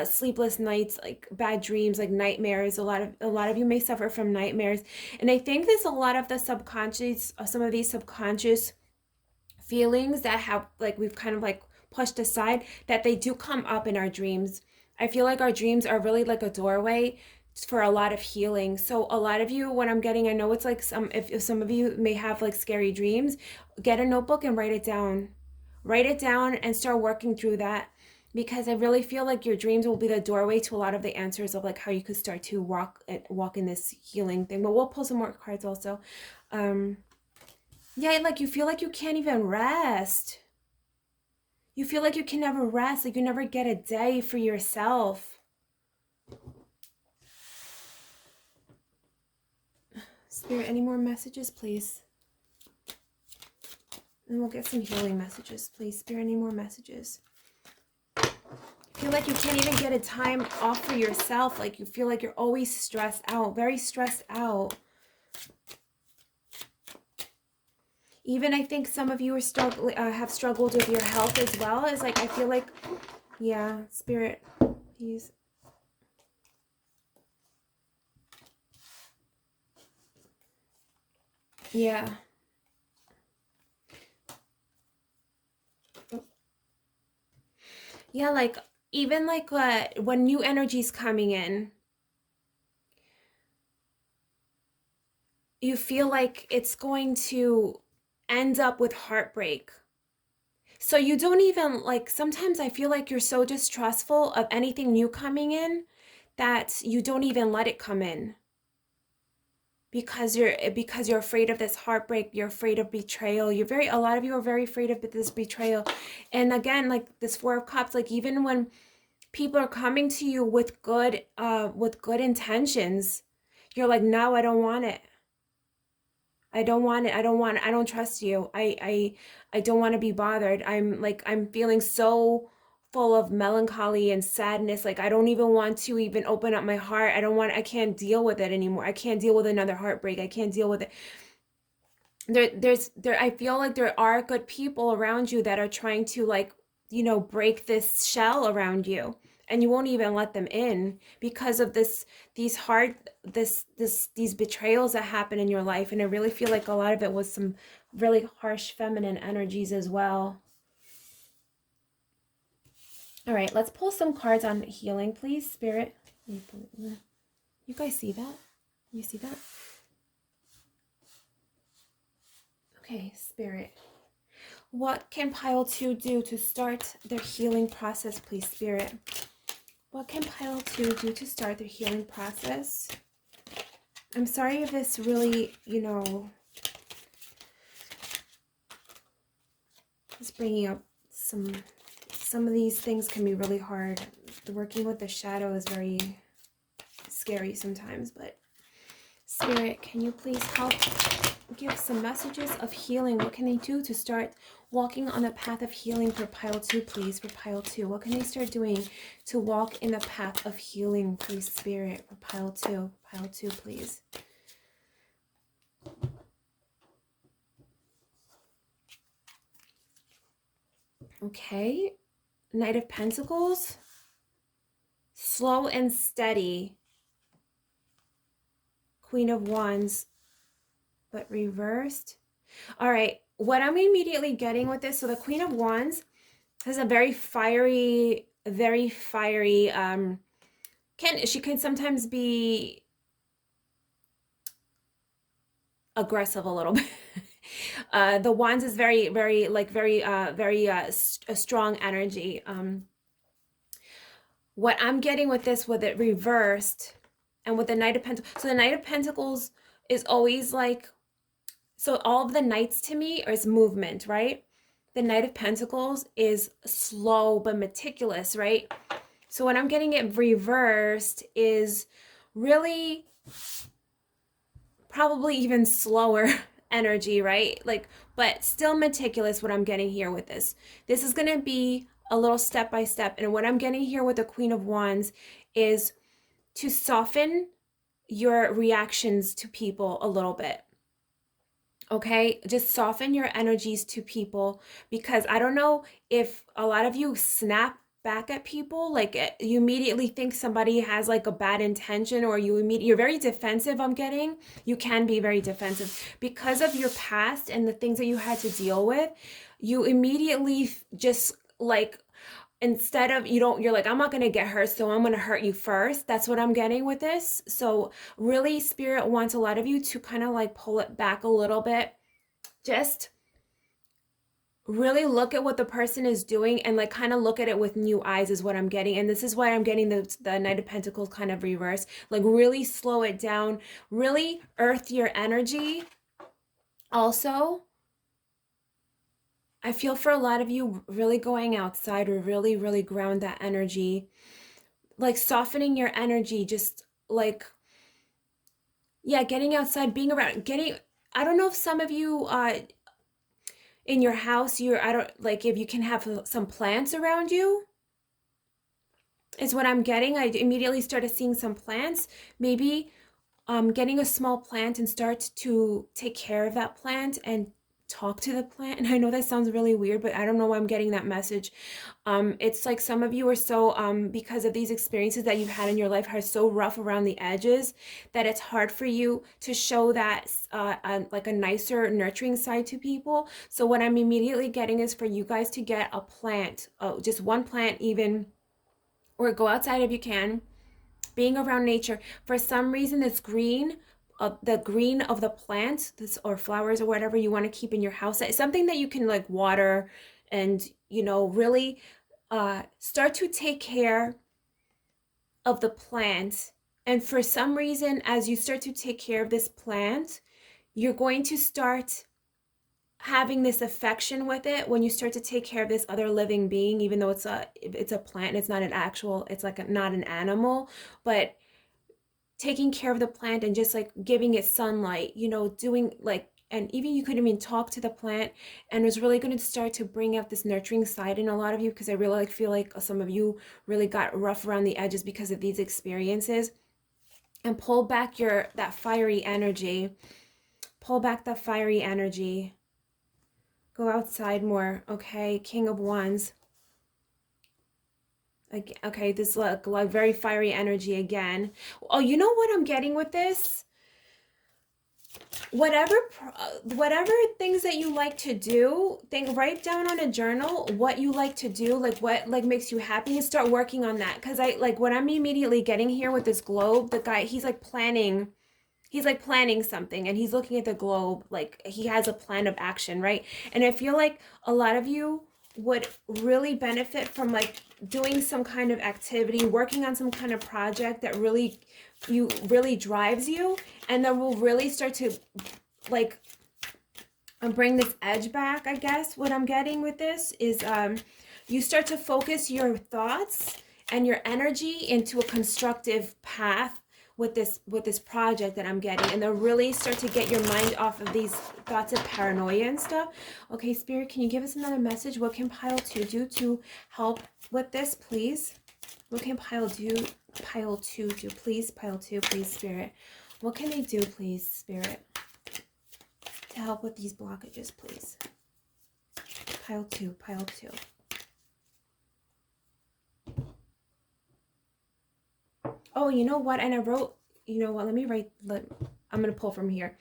sleepless nights, like bad dreams, like nightmares. A lot of you may suffer from nightmares, and I think there's a lot of the subconscious, some of these subconscious feelings that have, like, we've kind of like pushed aside, that they do come up in our dreams. I feel like our dreams are really like a doorway for a lot of healing. So a lot of you, what I'm getting, I know it's like if some of you may have like scary dreams, get a notebook and write it down. Write it down and start working through that, because I really feel like your dreams will be the doorway to a lot of the answers of like how you could start to walk in this healing thing. But we'll pull some more cards also. Yeah, like you feel like you can't even rest. You feel like you can never rest, like you never get a day for yourself. Spirit, any more messages, please? And we'll get some healing messages, please. Spirit, any more messages? Feel like you can't even get a time off for yourself. Like you feel like you're always stressed out, very stressed out. Even I think some of you are have struggled with your health as well. As like, I feel like, yeah, Spirit, please. Yeah. Yeah, like even like when new energy's coming in, you feel like it's going to end up with heartbreak. So you don't even like, sometimes I feel like you're so distrustful of anything new coming in that you don't even let it come in because you're afraid of this heartbreak, you're afraid of betrayal. You're very A lot of you are very afraid of this betrayal. And again, like this Four of Cups, like even when people are coming to you with good intentions, you're like, no, I don't want it. I don't want it. I don't want it. I don't trust you. I don't want to be bothered. I'm feeling so full of melancholy and sadness. Like I don't even want to even open up my heart. I can't deal with it anymore. I can't deal with another heartbreak. I can't deal with it. I feel like there are good people around you that are trying to, like, break this shell around you, and you won't even let them in because of these hard these betrayals that happen in your life. And I really feel like a lot of it was some really harsh feminine energies as well. All right, let's pull some cards on healing, please, Spirit. You guys see that? You see that? Okay, Spirit. What can pile 2 do to start their healing process, please, Spirit? What can pile 2 do to start their healing process? I'm sorry if this really, is bringing up some of these things can be really hard. Working with the shadow is very scary sometimes, but Spirit, can you please help give some messages of healing? What can they do to start walking on the path of healing for pile 2, please? For pile 2, what can they start doing to walk in the path of healing, please, Spirit? For pile 2, please. Okay, Knight of Pentacles, slow and steady. Queen of Wands, but reversed. All right, what I'm immediately getting with this, so the Queen of Wands has a very fiery, she can sometimes be aggressive a little bit. The Wands is a strong energy. What I'm getting with this, with it reversed, and with the Knight of Pentacles, so the Knight of Pentacles is always like, so all of the knights to me is movement, right? The Knight of Pentacles is slow but meticulous, right? So what I'm getting it reversed is really probably even slower energy, right? Like, but still meticulous, what I'm getting here with this. This is going to be a little step by step. And what I'm getting here with the Queen of Wands is to soften your reactions to people a little bit. Okay, just soften your energies to people, because I don't know if a lot of you snap back at people, like you immediately think somebody has like a bad intention, or you're very defensive. I'm getting you can be very defensive because of your past and the things that you had to deal with. You immediately just like, instead of, you're like, I'm not going to get hurt, so I'm going to hurt you first. That's what I'm getting with this. So really, Spirit wants a lot of you to kind of like pull it back a little bit. Just really look at what the person is doing and like kind of look at it with new eyes is what I'm getting. And this is why I'm getting the Knight of Pentacles kind of reverse. Like really slow it down, really earth your energy. Also, I feel for a lot of you really going outside or really, really ground that energy, like softening your energy, just like, yeah, getting outside, being around, I don't know if some of you, in your house, I don't, like if you can have some plants around you, is what I'm getting. I immediately started seeing some plants, maybe getting a small plant and start to take care of that plant and talk to the plant. And I know that sounds really weird, but I don't know why I'm getting that message. It's like some of you are so, because of these experiences that you've had in your life, are so rough around the edges that it's hard for you to show that like a nicer, nurturing side to people. So what I'm immediately getting is for you guys to get a plant, just one plant even, or go outside if you can, being around nature. For some reason, this green, the green of the plant, this, or flowers or whatever you want to keep in your house, it's something that you can like water and, really start to take care of the plant. And for some reason, as you start to take care of this plant, you're going to start having this affection with it when you start to take care of this other living being, even though it's a plant, it's not an actual, it's like not an animal, but taking care of the plant and just like giving it sunlight, doing like, and even you could even talk to the plant, and it's really going to start to bring out this nurturing side in a lot of you, because I really like feel like some of you really got rough around the edges because of these experiences. And pull back that fiery energy. Pull back the fiery energy. Go outside more, okay? King of Wands. Okay, this like very fiery energy again. Oh, you know what I'm getting with this? Whatever things that you like to do, write down on a journal what you like to do, like what like makes you happy, and start working on that. Because I like what I'm immediately getting here with this globe, the guy, he's like planning something, and he's looking at the globe like he has a plan of action, right? And I feel like a lot of you would really benefit from like doing some kind of activity, working on some kind of project that really drives you, and that will really start to like bring this edge back. I guess what I'm getting with this is you start to focus your thoughts and your energy into a constructive path with this project that I'm getting, and they'll really start to get your mind off of these thoughts of paranoia and stuff. Okay, Spirit, can you give us another message? What can pile 2 do to help with this, please? What can pile 2 do, please? Pile 2, please, Spirit. What can they do, please, Spirit, to help with these blockages, please? Pile 2, pile 2. Oh, you know what? And I wrote, you know what? I'm going to pull from here.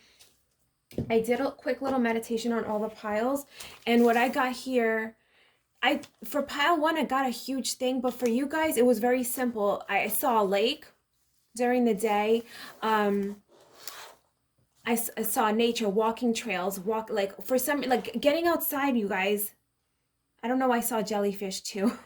I did a quick little meditation on all the piles. And what I got here, for pile 1, I got a huge thing. But for you guys, it was very simple. I saw a lake during the day. I saw nature, walking trails, for some, like getting outside, you guys. I don't know why I saw jellyfish too.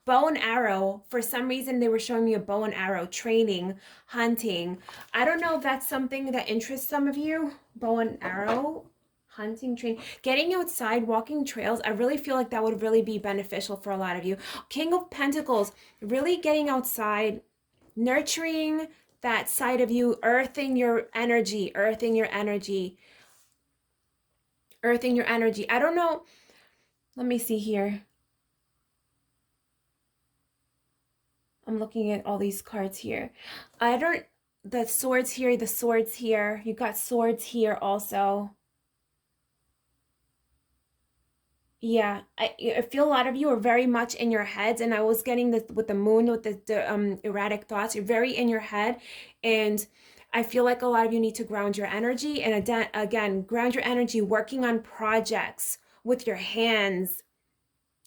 Bow and arrow, for some reason they were showing me a bow and arrow, training, hunting. I don't know if that's something that interests some of you. Bow and arrow, hunting, training, getting outside, walking trails. I really feel like that would really be beneficial for a lot of you. King of Pentacles, really getting outside, nurturing that side of you, earthing your energy, earthing your energy. I don't know. Let me see here. I'm looking at all these cards here. The swords here, You got swords here also. Yeah, I feel a lot of you are very much in your heads, and I was getting this with the moon, with the erratic thoughts. You're very in your head, and I feel like a lot of you need to ground your energy, and again, ground your energy working on projects with your hands,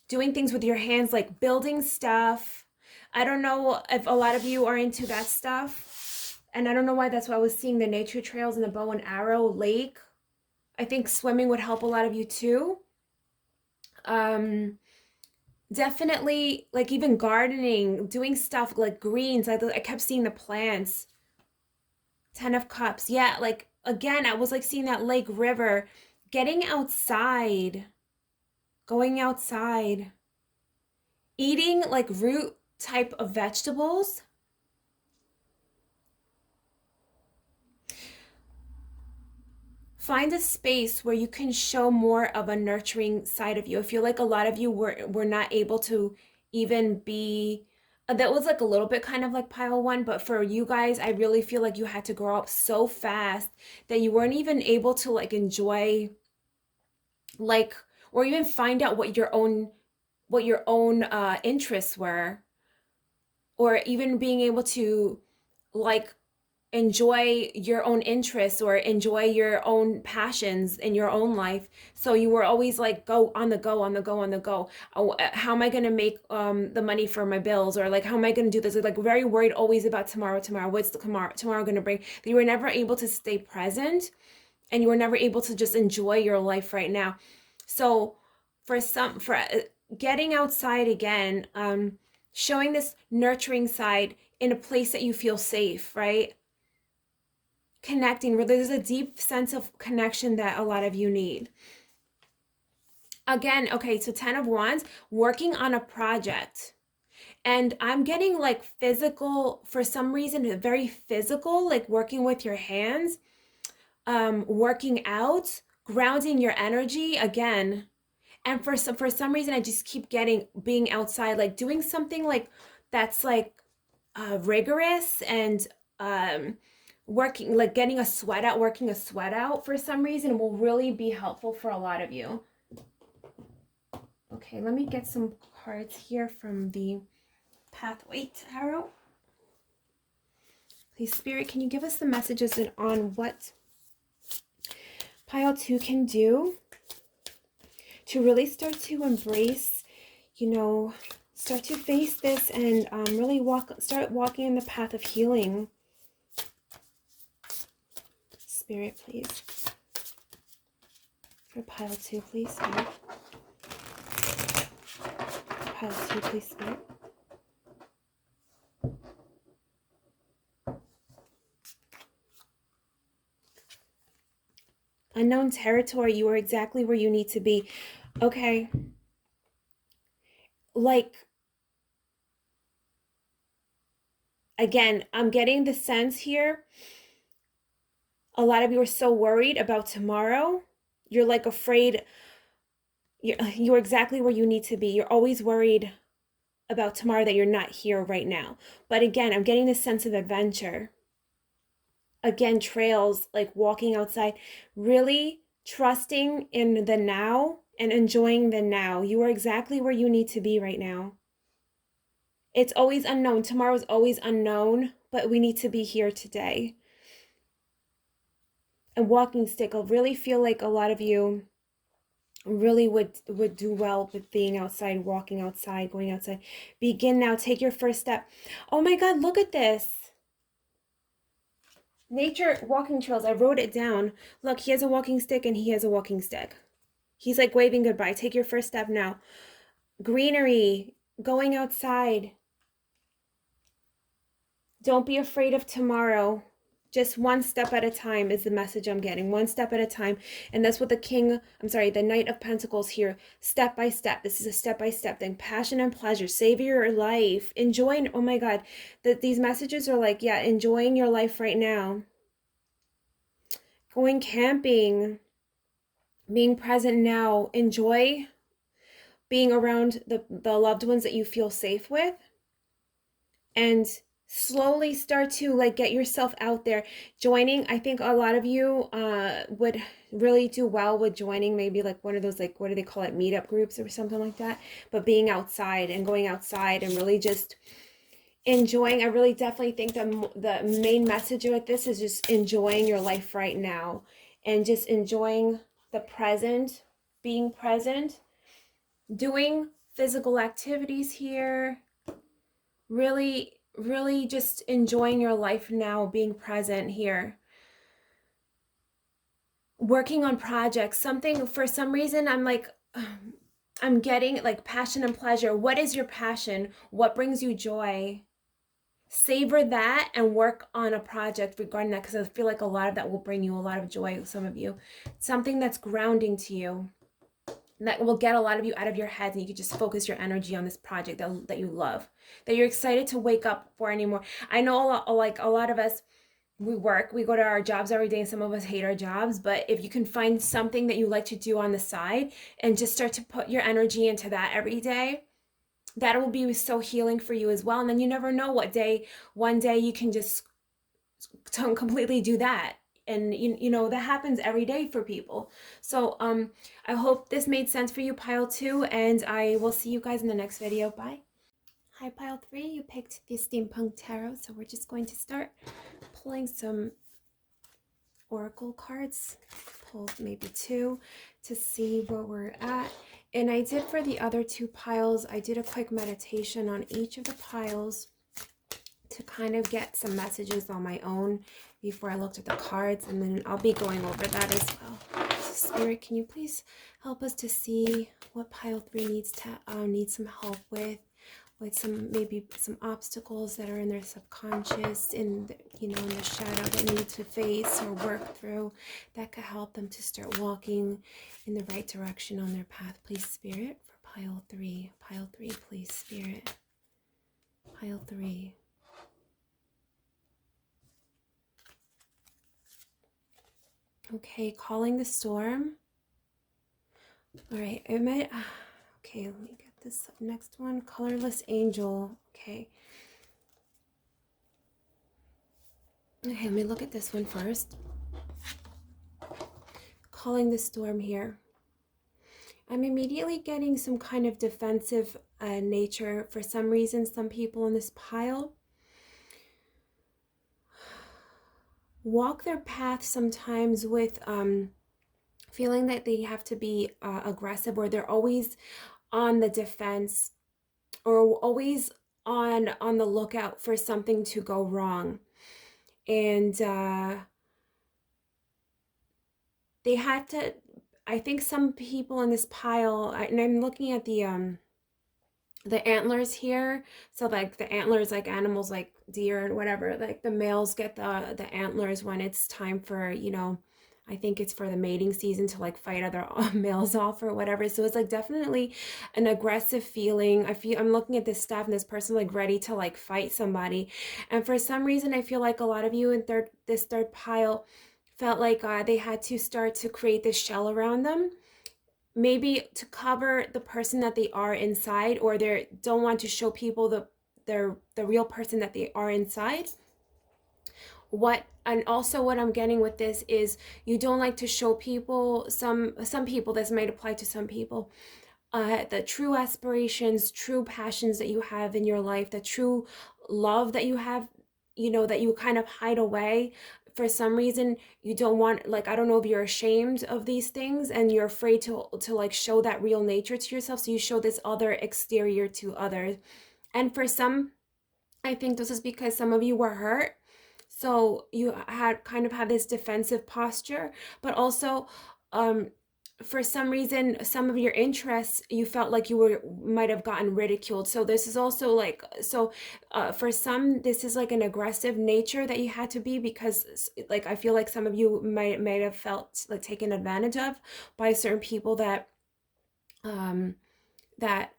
doing things with your hands, like building stuff. I don't know if a lot of you are into that stuff, and I don't know why that's why I was seeing the nature trails and the bow and arrow, lake. I think swimming would help a lot of you too. Definitely, like even gardening, doing stuff like greens. I kept seeing the plants. 10 of Cups. Yeah, like again, I was like seeing that lake, river, getting outside, going outside, eating like root type of vegetables. Find a space where you can show more of a nurturing side of you. I feel like a lot of you were not able to even be, that was like a little bit kind of like pile 1, but for you guys, I really feel like you had to grow up so fast that you weren't even able to like enjoy like, or even find out what your own interests were, or even being able to like enjoy your own interests or enjoy your own passions in your own life. So you were always like go on the go, on the go, on the go. Oh, how am I going to make the money for my bills, or like how am I going to do this? Like very worried always about tomorrow. What's the tomorrow going to bring? You were never able to stay present, and you were never able to just enjoy your life right now. So for getting outside again, showing this nurturing side in a place that you feel safe, right? Connecting, where there's a deep sense of connection that a lot of you need. Again, okay, so 10 of Wands, working on a project. And I'm getting like physical, for some reason, very physical, like working with your hands, working out, grounding your energy again. And for some reason, I just keep getting being outside, like doing something like that's like rigorous and working, like getting a sweat out, working a sweat out for some reason will really be helpful for a lot of you. Okay, let me get some cards here from the Pathway Tarot. Please, Spirit, can you give us the messages on what Pile 2 can do to really start to embrace, you know, start to face this and really start walking in the path of healing. Spirit, please. For Pile 2, please, Spirit. Pile 2, please, Spirit. Unknown territory, you are exactly where you need to be. Okay. Like, again, I'm getting the sense here. A lot of you are so worried about tomorrow. You're like afraid. You're exactly where you need to be. You're always worried about tomorrow that you're not here right now. But again, I'm getting this sense of adventure. Again, trails, like walking outside, really trusting in the now and enjoying the now. You are exactly where you need to be right now. It's always unknown. Tomorrow is always unknown, but we need to be here today. And walking stick, I really feel like a lot of you really would do well with being outside, walking outside, going outside. Begin now. Take your first step. Oh my God, look at this. Nature walking trails. I wrote it down. Look, he has a walking stick and he has a walking stick. He's like waving goodbye. Take your first step now. Greenery, going outside. Don't be afraid of tomorrow. Just one step at a time is the message I'm getting. One step at a time. And that's what the Knight of Pentacles here. Step by step. This is a step-by-step thing. Passion and pleasure. Savor your life. Enjoy. Oh my God. These messages are like, yeah, enjoying your life right now. Going camping. Being present now. Enjoy being around the loved ones that you feel safe with. And slowly start to like get yourself out there, joining. I think a lot of you would really do well with joining maybe like one of those, like, what do they call it, meetup groups or something like that. But being outside and going outside and really just enjoying. I really definitely think the main message with this is just enjoying your life right now and just enjoying the present, being present, doing physical activities here, really just enjoying your life now, being present here. Working on projects, something, for some reason, I'm getting like passion and pleasure. What is your passion? What brings you joy? Savor that and work on a project regarding that, because I feel like a lot of that will bring you a lot of joy, some of you. Something that's grounding to you, that will get a lot of you out of your head, and you can just focus your energy on this project that you love, that you're excited to wake up for anymore. I know a lot of us, we go to our jobs every day, and some of us hate our jobs, but if you can find something that you like to do on the side and just start to put your energy into that every day, that will be so healing for you as well. And then you never know one day you can just completely do that. and you know that happens every day for people. So I hope this made sense for you, pile 2, and I will see you guys in the next video. Bye. Hi, pile 3. You picked the Steampunk Tarot, so we're just going to start pulling some oracle cards. Pulled maybe 2 to see where we're at. And I did for the other 2 piles, I did a quick meditation on each of the piles to kind of get some messages on my own before I looked at the cards, and then I'll be going over that as well. So Spirit, can you please help us to see what pile 3 needs some help with some, maybe some obstacles that are in their subconscious, in the, you know, in the shadow, that need to face or work through, that could help them to start walking in the right direction on their path. Please, Spirit, for pile 3. Pile 3, please, Spirit. Pile 3. Okay, calling the storm. All right, okay, let me get this next one. Colorless angel. Okay. Okay, let me look at this one first. Calling the storm here. I'm immediately getting some kind of defensive nature. For some reason, some people in this pile walk their path sometimes with feeling that they have to be aggressive, or they're always on the defense, or always on the lookout for something to go wrong. And they had to, I think some people in this pile, and I'm looking at the antlers here. So like the antlers, like animals like deer and whatever, like the males get the antlers when it's time for, you know, I think it's for the mating season, to like fight other males off or whatever. So it's like definitely an aggressive feeling. I'm looking at this staff and this person like ready to like fight somebody. And for some reason, I feel like a lot of you in this third pile felt like they had to start to create this shell around them, maybe to cover the person that they are inside, or they don't want to show people the real person that they are inside. And also what I'm getting with this is you don't like to show people, some people, this might apply to some people, the true aspirations, true passions that you have in your life, the true love that you have, you know, that you kind of hide away. For some reason, you don't want, like, I don't know if you're ashamed of these things and you're afraid to like show that real nature to yourself. So you show this other exterior to others. And for some, I think this is because some of you were hurt. So you had kind of this defensive posture, but also, for some reason, some of your interests, you felt like you might have gotten ridiculed. So this is also like, for some, this is like an aggressive nature that you had to be, because like, I feel like some of you might have felt like taken advantage of by certain people that, that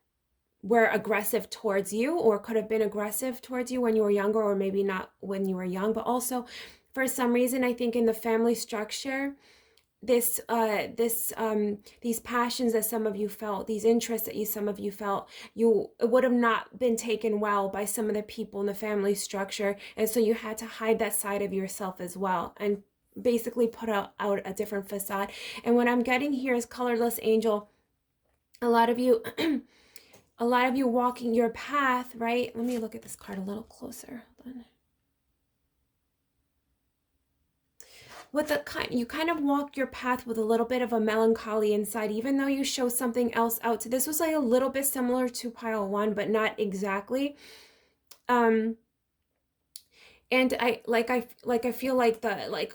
were aggressive towards you, or could have been aggressive towards you when you were younger, or maybe not when you were young. But also, for some reason, I think in the family structure, these passions that some of you felt, these interests that some of you felt, it would have not been taken well by some of the people in the family structure, and so you had to hide that side of yourself as well, and basically put out a different facade. And what I'm getting here is colorless angel. A lot of you walking your path, right? Let me look at this card a little closer. Hold on. You kind of walk your path with a little bit of a melancholy inside, even though you show something else out. So this was like a little bit similar to pile 1, but not exactly. And I feel like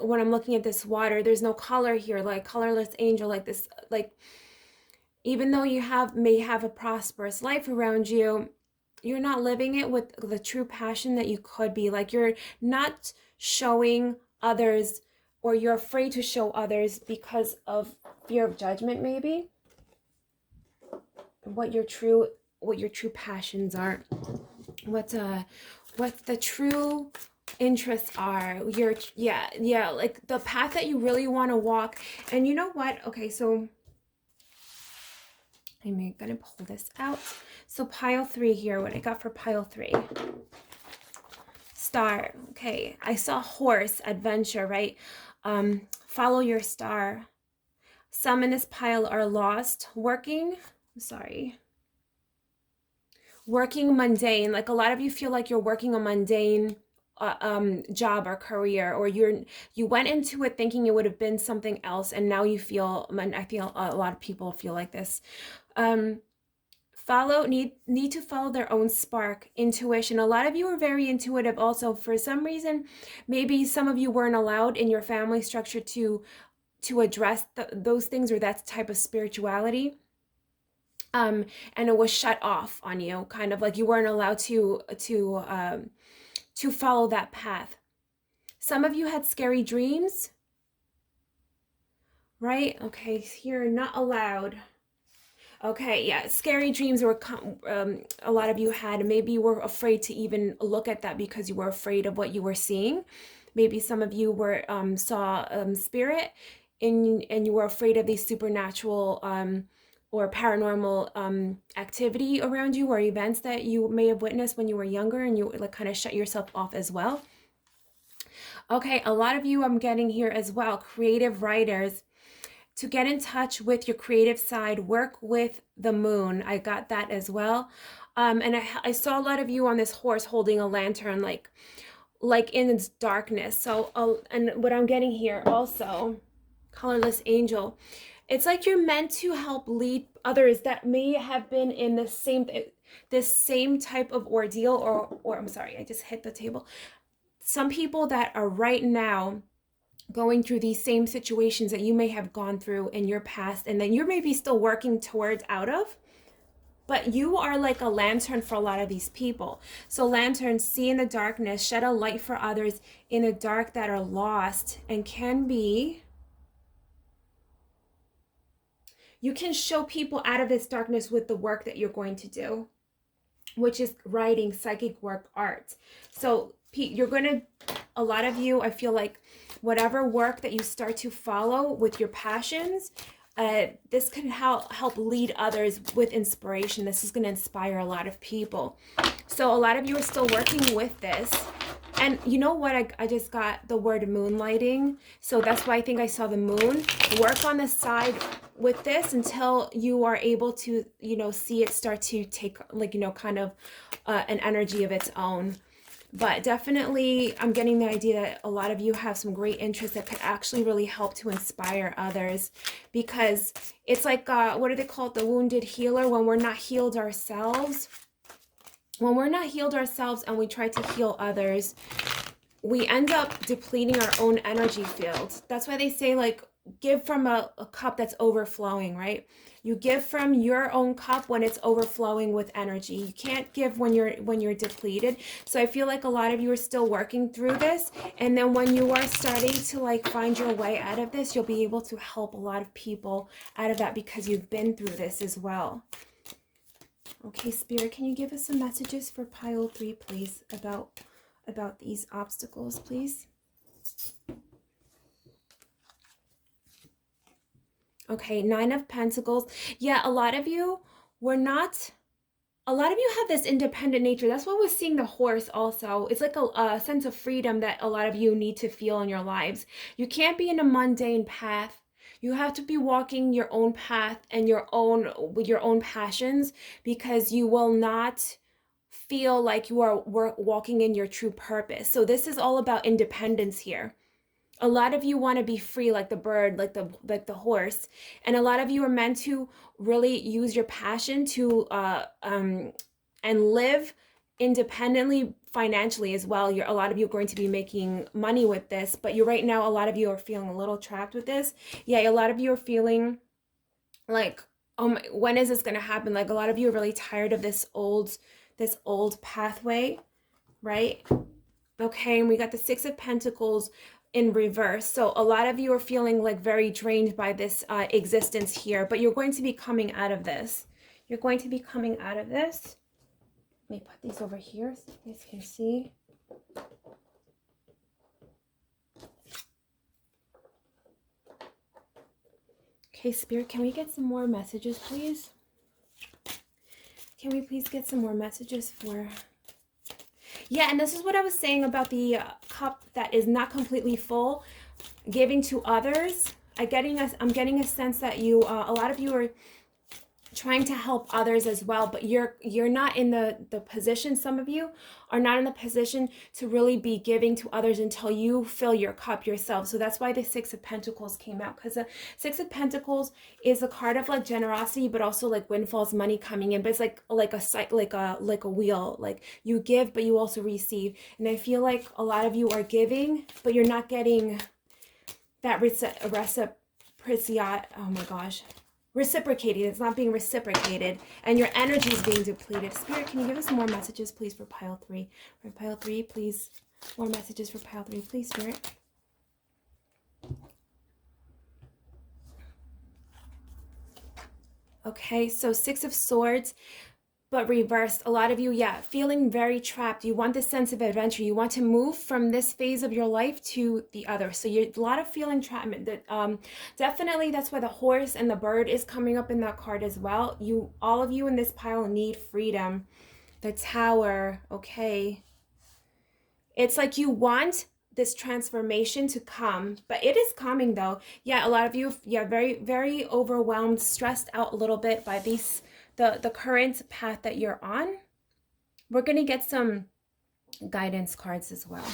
when I'm looking at this water, there's no color here, like colorless angel, like this, like, even though you may have a prosperous life around you, you're not living it with the true passion that you could be. Like, you're not showing others, or you're afraid to show others because of fear of judgment, maybe, what your true passions are, what the true interests are, like the path that you really want to walk. And you know what? Okay, so I'm gonna pull this out. So pile 3 here, what I got for pile 3. Star. Okay, I saw horse, adventure, right? Follow your star. Some in this pile are lost, working. I'm sorry. Working mundane. Like a lot of you feel like you're working a mundane job or career, or you went into it thinking it would have been something else, and now you feel. I feel a lot of people feel like this. Need to follow their own spark, intuition. A lot of you are very intuitive also. For some reason, maybe some of you weren't allowed in your family structure to address those things or that type of spirituality, and it was shut off on you, kind of like you weren't allowed to follow that path. Some of you had scary dreams, right? Okay, here, not allowed. Okay, yeah, scary dreams were a lot of you had. Maybe you were afraid to even look at that because you were afraid of what you were seeing. Maybe some of you were saw spirit, and you were afraid of these supernatural or paranormal activity around you, or events that you may have witnessed when you were younger, and you like kind of shut yourself off as well. Okay, a lot of you I'm getting here as well, creative writers. To get in touch with your creative side, work with the moon. I got that as well. And I saw a lot of you on this horse holding a lantern, like in its darkness. So, and what I'm getting here also, colorless angel. It's like you're meant to help lead others that may have been in this same type of ordeal, or I'm sorry, I just hit the table. Some people that are right now going through these same situations that you may have gone through in your past, and then you're maybe still working towards out of, but you are like a lantern for a lot of these people. So lanterns see in the darkness, shed a light for others in the dark that are lost, and you can show people out of this darkness with the work that you're going to do, which is writing, psychic work, art. So you're going to, a lot of you, I feel like whatever work that you start to follow with your passions, this can help lead others with inspiration. This is going to inspire a lot of people. So a lot of you are still working with this. And you know what? I just got the word moonlighting. So that's why I think I saw the moon. Work on the side with this until you are able to, see it start to take, kind of an energy of its own. But definitely, I'm getting the idea that a lot of you have some great interests that could actually really help to inspire others, because it's like, what do they call it? The wounded healer. When we're not healed ourselves, and we try to heal others, we end up depleting our own energy field. That's why they say, like, give from a cup that's overflowing, right? You give from your own cup when it's overflowing with energy. You can't give when you're depleted. So I feel like a lot of you are still working through this, and then when you are starting to find your way out of this, you'll be able to help a lot of people out of that because you've been through this as well. Okay, Spirit, can you give us some messages for pile 3, please, about these obstacles, please? Okay, 9 of Pentacles. Yeah, a lot of you have this independent nature. That's why we're seeing the horse also. It's like a sense of freedom that a lot of you need to feel in your lives. You can't be in a mundane path. You have to be walking your own path and with your own passions, because you will not feel like you are walking in your true purpose. So this is all about independence here. A lot of you want to be free, like the bird, like the horse, and a lot of you are meant to really use your passion to and live independently financially as well. A lot of you are going to be making money with this, but right now a lot of you are feeling a little trapped with this. Yeah, a lot of you are feeling like, when is this going to happen? Like a lot of you are really tired of this old pathway, right? Okay, and we got the 6 of Pentacles in reverse. So a lot of you are feeling like very drained by this existence here, but you're going to be coming out of this. You're going to be coming out of this. Let me put these over here so you guys can see. Okay, Spirit, can we get some more messages, please? Can we please get some more messages for... Yeah, and this is what I was saying about the cup that is not completely full, giving to others. I'm getting a sense that a lot of you are trying to help others as well, but you're not in the position, some of you are not in the position to really be giving to others until you fill your cup yourself. So that's why the Six of Pentacles came out, because the Six of Pentacles is a card of like generosity, but also like windfalls, money coming in. But it's like a wheel, like you give but you also receive. And I feel like a lot of you are giving but you're not getting that reciprocity. Oh my gosh, reciprocated. It's not being reciprocated, and your energy is being depleted. Spirit, can you give us more messages, please, for pile 3? For pile 3, please. More messages for pile 3, please, Spirit. Okay, so Six of Swords, but reversed. A lot of you, yeah, feeling very trapped. You want this sense of adventure. You want to move from this phase of your life to the other. So you're a lot of feeling trapped. Definitely, that's why the horse and the bird is coming up in that card as well. All of you in this pile need freedom. The Tower, okay. It's like you want this transformation to come, but it is coming though. Yeah, a lot of you, yeah, very, very overwhelmed, stressed out a little bit by the current path that you're on. We're going to get some guidance cards as well.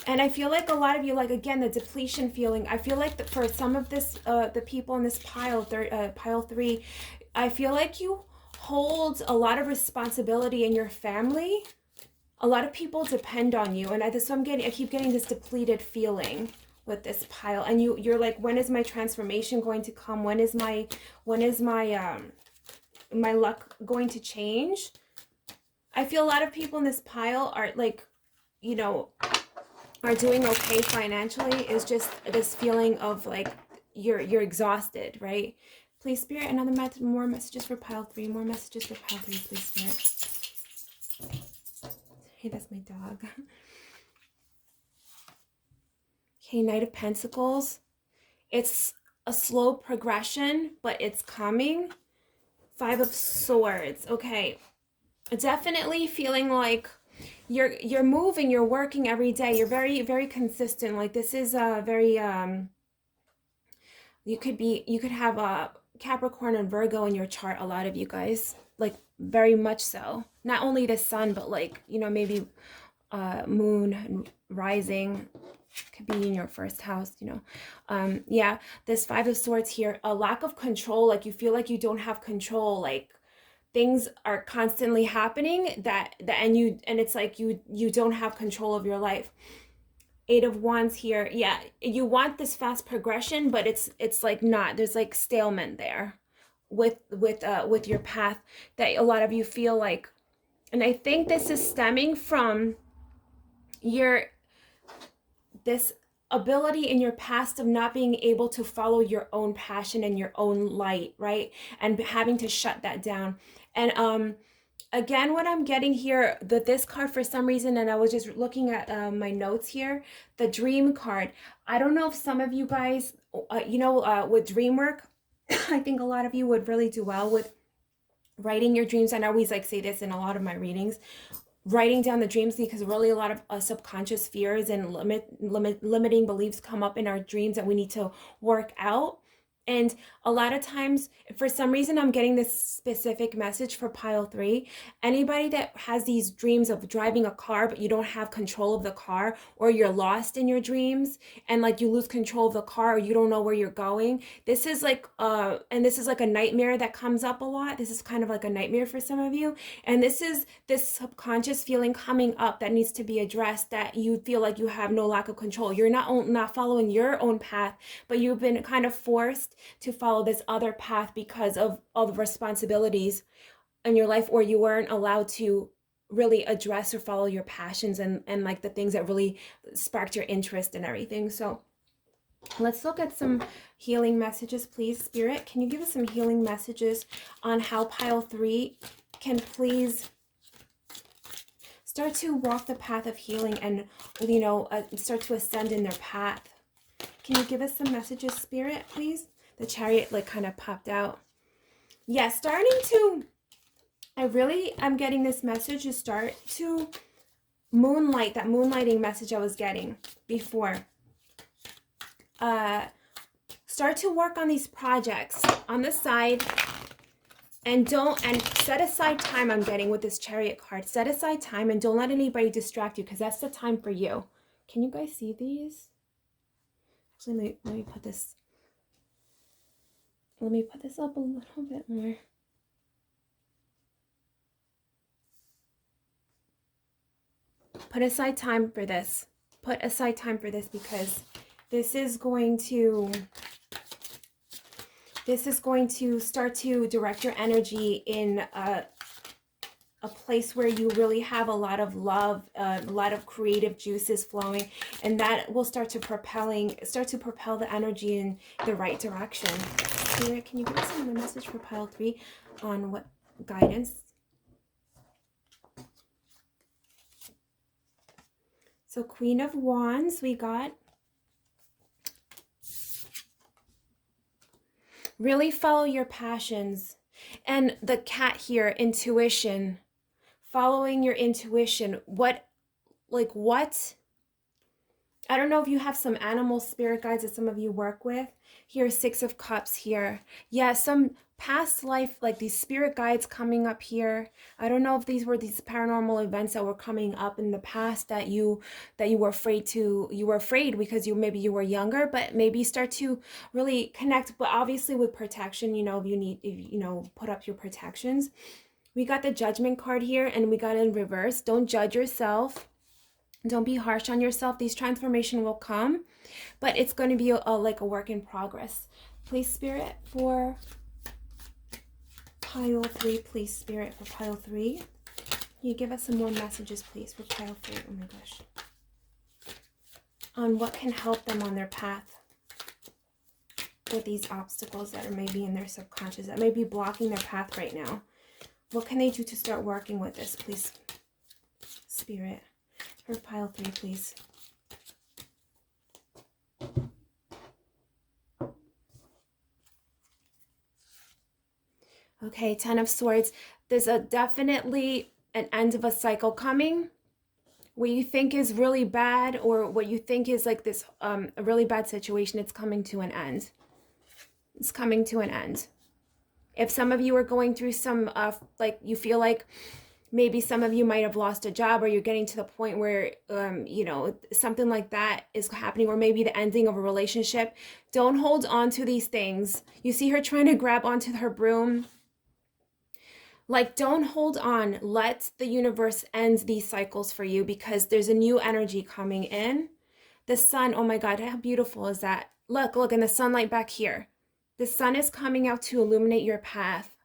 And I feel like a lot of you, like, again, the depletion feeling. I feel like for some of this, the people in this pile 3, I feel like you hold a lot of responsibility in your family. A lot of people depend on you. And I keep getting this depleted feeling with this pile, and you're like, when is my transformation going to come? When is my my luck going to change? I feel a lot of people in this pile are like, you know, are doing okay financially. Is just this feeling of like you're exhausted, right? Please, Spirit, more messages for pile 3. More messages for pile 3, please, Spirit. Hey, that's my dog. Okay, Knight of Pentacles. It's a slow progression, but it's coming. Five of Swords. Okay, definitely feeling like you're moving, you're working every day. You're very, very consistent. Like this is a very you could have a Capricorn and Virgo in your chart. A lot of you guys, like very much so. Not only the sun, but like, you know, maybe moon rising could be in your first house, you know. Yeah, this Five of Swords here, a lack of control. Like you feel like you don't have control, like things are constantly happening and it's like you don't have control of your life. Eight of Wands here. Yeah, you want this fast progression, but it's like not. There's like stalemate there with your path, that a lot of you feel like. And I think this is stemming from this ability in your past of not being able to follow your own passion and your own light, right? And having to shut that down. And again, what I'm getting here, this card for some reason, and I was just looking at my notes here, the Dream card. I don't know if some of you guys, with dream work, I think a lot of you would really do well with writing your dreams. And I always like say this in a lot of my readings, writing down the dreams, because really a lot of subconscious fears and limiting beliefs come up in our dreams that we need to work out. And a lot of times, for some reason, I'm getting this specific message for pile 3. Anybody that has these dreams of driving a car, but you don't have control of the car, or you're lost in your dreams and like you lose control of the car, or you don't know where you're going. This is like, and this is like a nightmare that comes up a lot. This is kind of like a nightmare for some of you. And this is this subconscious feeling coming up that needs to be addressed, that you feel like you have no lack of control. You're not following your own path, but you've been kind of forced to follow this other path because of all the responsibilities in your life, or you weren't allowed to really address or follow your passions and like the things that really sparked your interest and everything. So let's look at some healing messages, please. Spirit, can you give us some healing messages on how pile 3 can please start to walk the path of healing and, you know, start to ascend in their path? Can you give us some messages, Spirit, please? The Chariot like kind of popped out. Yeah, starting to I'm getting this message to start to moonlight, that moonlighting message I was getting before. Start to work on these projects on the side, and set aside time. I'm getting with this Chariot card. Set aside time and don't let anybody distract you, because that's the time for you. Can you guys see these? Actually, let me put this. Let me put this up a little bit more. Put aside time for this. Put aside time for this, because this is going to start to direct your energy in a place where you really have a lot of love, a lot of creative juices flowing, and that will start to propel the energy in the right direction. Spirit, can you give us another message for pile 3 on what guidance? So Queen of Wands, we got. Really follow your passions. And the cat here, intuition. Following your intuition. What? I don't know if you have some animal spirit guides that some of you work with. Here, 6 of Cups here. Yeah, some past life, like these spirit guides coming up here. I don't know if these were these paranormal events that were coming up in the past that you were afraid because maybe you were younger, but maybe start to really connect, but obviously with protection, put up your protections. We got the Judgment card here, and we got it in reverse. Don't judge yourself. Don't be harsh on yourself. These transformation will come, but it's going to be like a work in progress. Please, Spirit, for pile 3. Please, Spirit, for pile 3. Can you give us some more messages, please, for pile 3? Oh my gosh. On what can help them on their path with these obstacles that are maybe in their subconscious, that may be blocking their path right now. What can they do to start working with this, please, Spirit? For pile 3, please. Okay, 10 of Swords. There's definitely an end of a cycle coming. What you think is really bad, or what you think is like this a really bad situation, it's coming to an end. It's coming to an end. If some of you are going through some, you feel like maybe some of you might have lost a job, or you're getting to the point where, something like that is happening, or maybe the ending of a relationship. Don't hold on to these things. You see her trying to grab onto her broom. Like, don't hold on. Let the universe end these cycles for you, because there's a new energy coming in. The sun, oh my God, how beautiful is that? Look, in the sunlight back here. The sun is coming out to illuminate your path.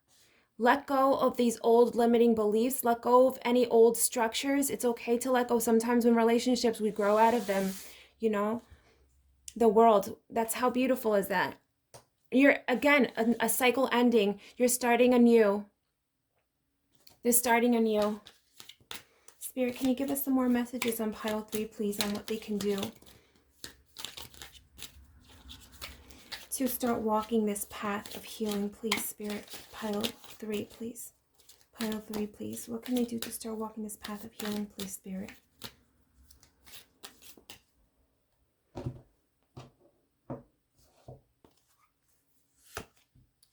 Let go of these old limiting beliefs. Let go of any old structures. It's okay to let go. Sometimes in relationships, we grow out of them, the world. That's how beautiful is that? You're, again, a cycle ending. You're starting anew. They're starting anew. Spirit, can you give us some more messages on pile 3, please, on what they can do to start walking this path of healing, please, Spirit? Pile 3, please. Pile 3, please. What can they do to start walking this path of healing, please, Spirit?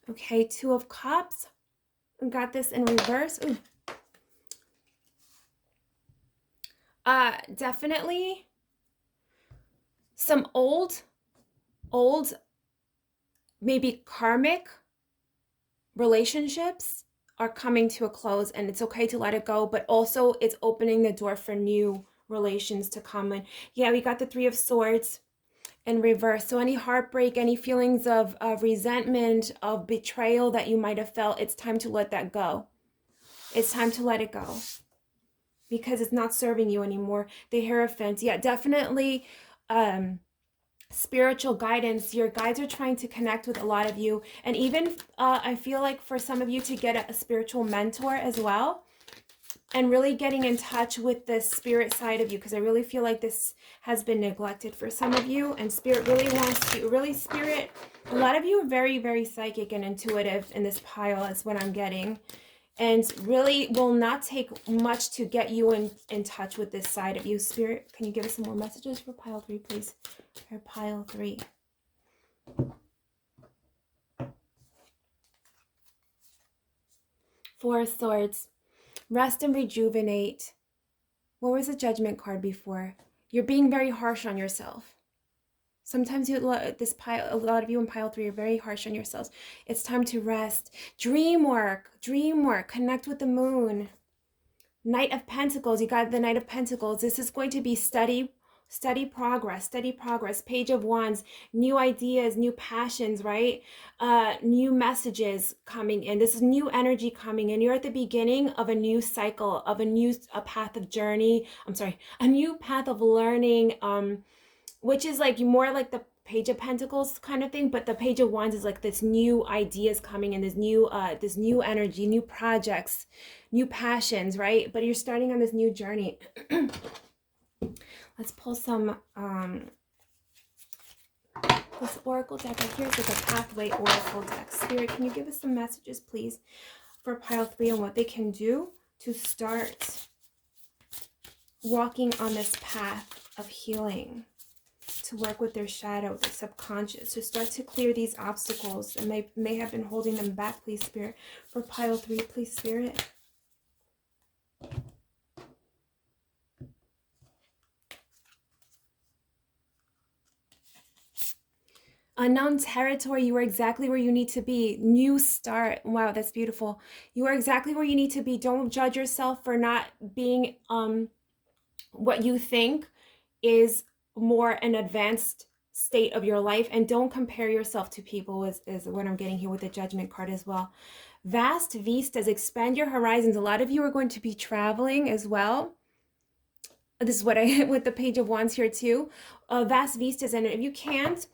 Okay, 2 of Cups. We got this in reverse. Ooh. Definitely some old, maybe karmic relationships are coming to a close, and it's okay to let it go, but also it's opening the door for new relations to come in. Yeah, we got the 3 of Swords in reverse. So any heartbreak, any feelings of resentment, of betrayal that you might have felt, it's time to let that go. It's time to let it go, because it's not serving you anymore. The Hierophant, yeah, definitely spiritual guidance. Your guides are trying to connect with a lot of you, and even I feel like for some of you to get a spiritual mentor as well, and really getting in touch with the spirit side of you, because I really feel like this has been neglected for some of you, and Spirit really wants to, Spirit, a lot of you are very, very psychic and intuitive in this pile is what I'm getting. and really will not take much to get you in touch with this side of you. Spirit, can you give us some more messages for pile 3, please? For pile 3. Four of Swords. Rest and rejuvenate. What was the Judgment card before? You're being very harsh on yourself. Sometimes a lot of you in pile 3 are very harsh on yourselves. It's time to rest. Dream work, connect with the moon. Knight of Pentacles, you got the Knight of Pentacles. This is going to be steady progress. Page of Wands, new ideas, new passions, right? New messages coming in. This is new energy coming in. You're at the beginning of a new cycle, of a path of journey. A new path of learning, which is like more like the Page of Pentacles kind of thing, but the Page of Wands is like this new ideas coming in, this new energy, new projects, new passions, right? But you're starting on this new journey. Let's pull some this oracle deck right here is like a pathway oracle deck. Spirit, can you give us some messages, please, for pile 3 and what they can do to start walking on this path of healing, to work with their shadow, their subconscious, to start to clear these obstacles that may have been holding them back, please, Spirit, for pile 3, please, Spirit. Unknown territory, you are exactly where you need to be. New start. Wow, that's beautiful. You are exactly where you need to be. Don't judge yourself for not being what you think is more an advanced state of your life, and don't compare yourself to people is what I'm getting here with the Judgment card as well. Vast vistas, expand your horizons. A lot of you are going to be traveling as well. This is what I with the Page of Wands here too. Vast vistas, and if you can't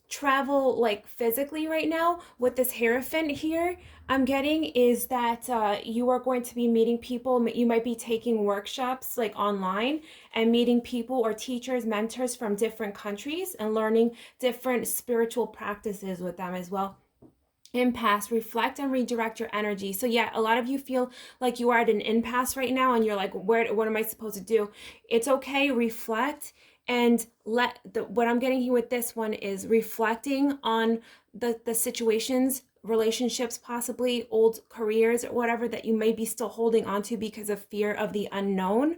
travel like physically right now with this Hierophant here, I'm getting is that you are going to be meeting people. You might be taking workshops like online and meeting people or teachers, mentors from different countries and learning different spiritual practices with them as well. Impasse, reflect and redirect your energy. So yeah, a lot of you feel like you are at an impasse right now and you're like, what am I supposed to do? It's okay, reflect, and what I'm getting here with this one is reflecting on the situations, relationships, possibly old careers or whatever that you may be still holding on to because of fear of the unknown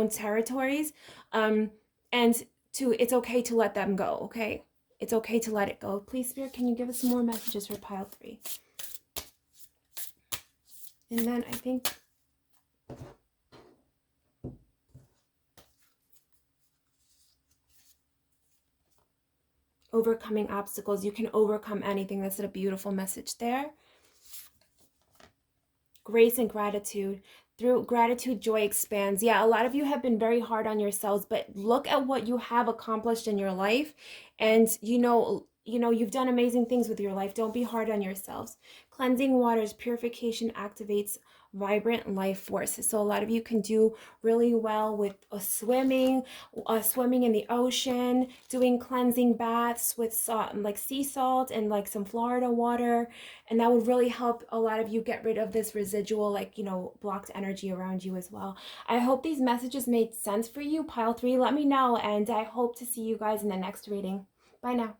territories. And it's okay to let them go, okay? It's okay to let it go. Please, Spirit, can you give us some more messages for pile 3? And then I think overcoming obstacles. You can overcome anything. That's a beautiful message there. Grace and gratitude. Through gratitude, joy expands. Yeah, a lot of you have been very hard on yourselves, but look at what you have accomplished in your life. And you've done amazing things with your life. Don't be hard on yourselves. Cleansing waters, purification activates vibrant life force. So a lot of you can do really well with swimming in the ocean, doing cleansing baths with salt, like sea salt and like some Florida water. And that would really help a lot of you get rid of this residual, blocked energy around you as well. I hope these messages made sense for you, pile 3. Let me know, and I hope to see you guys in the next reading. Bye now.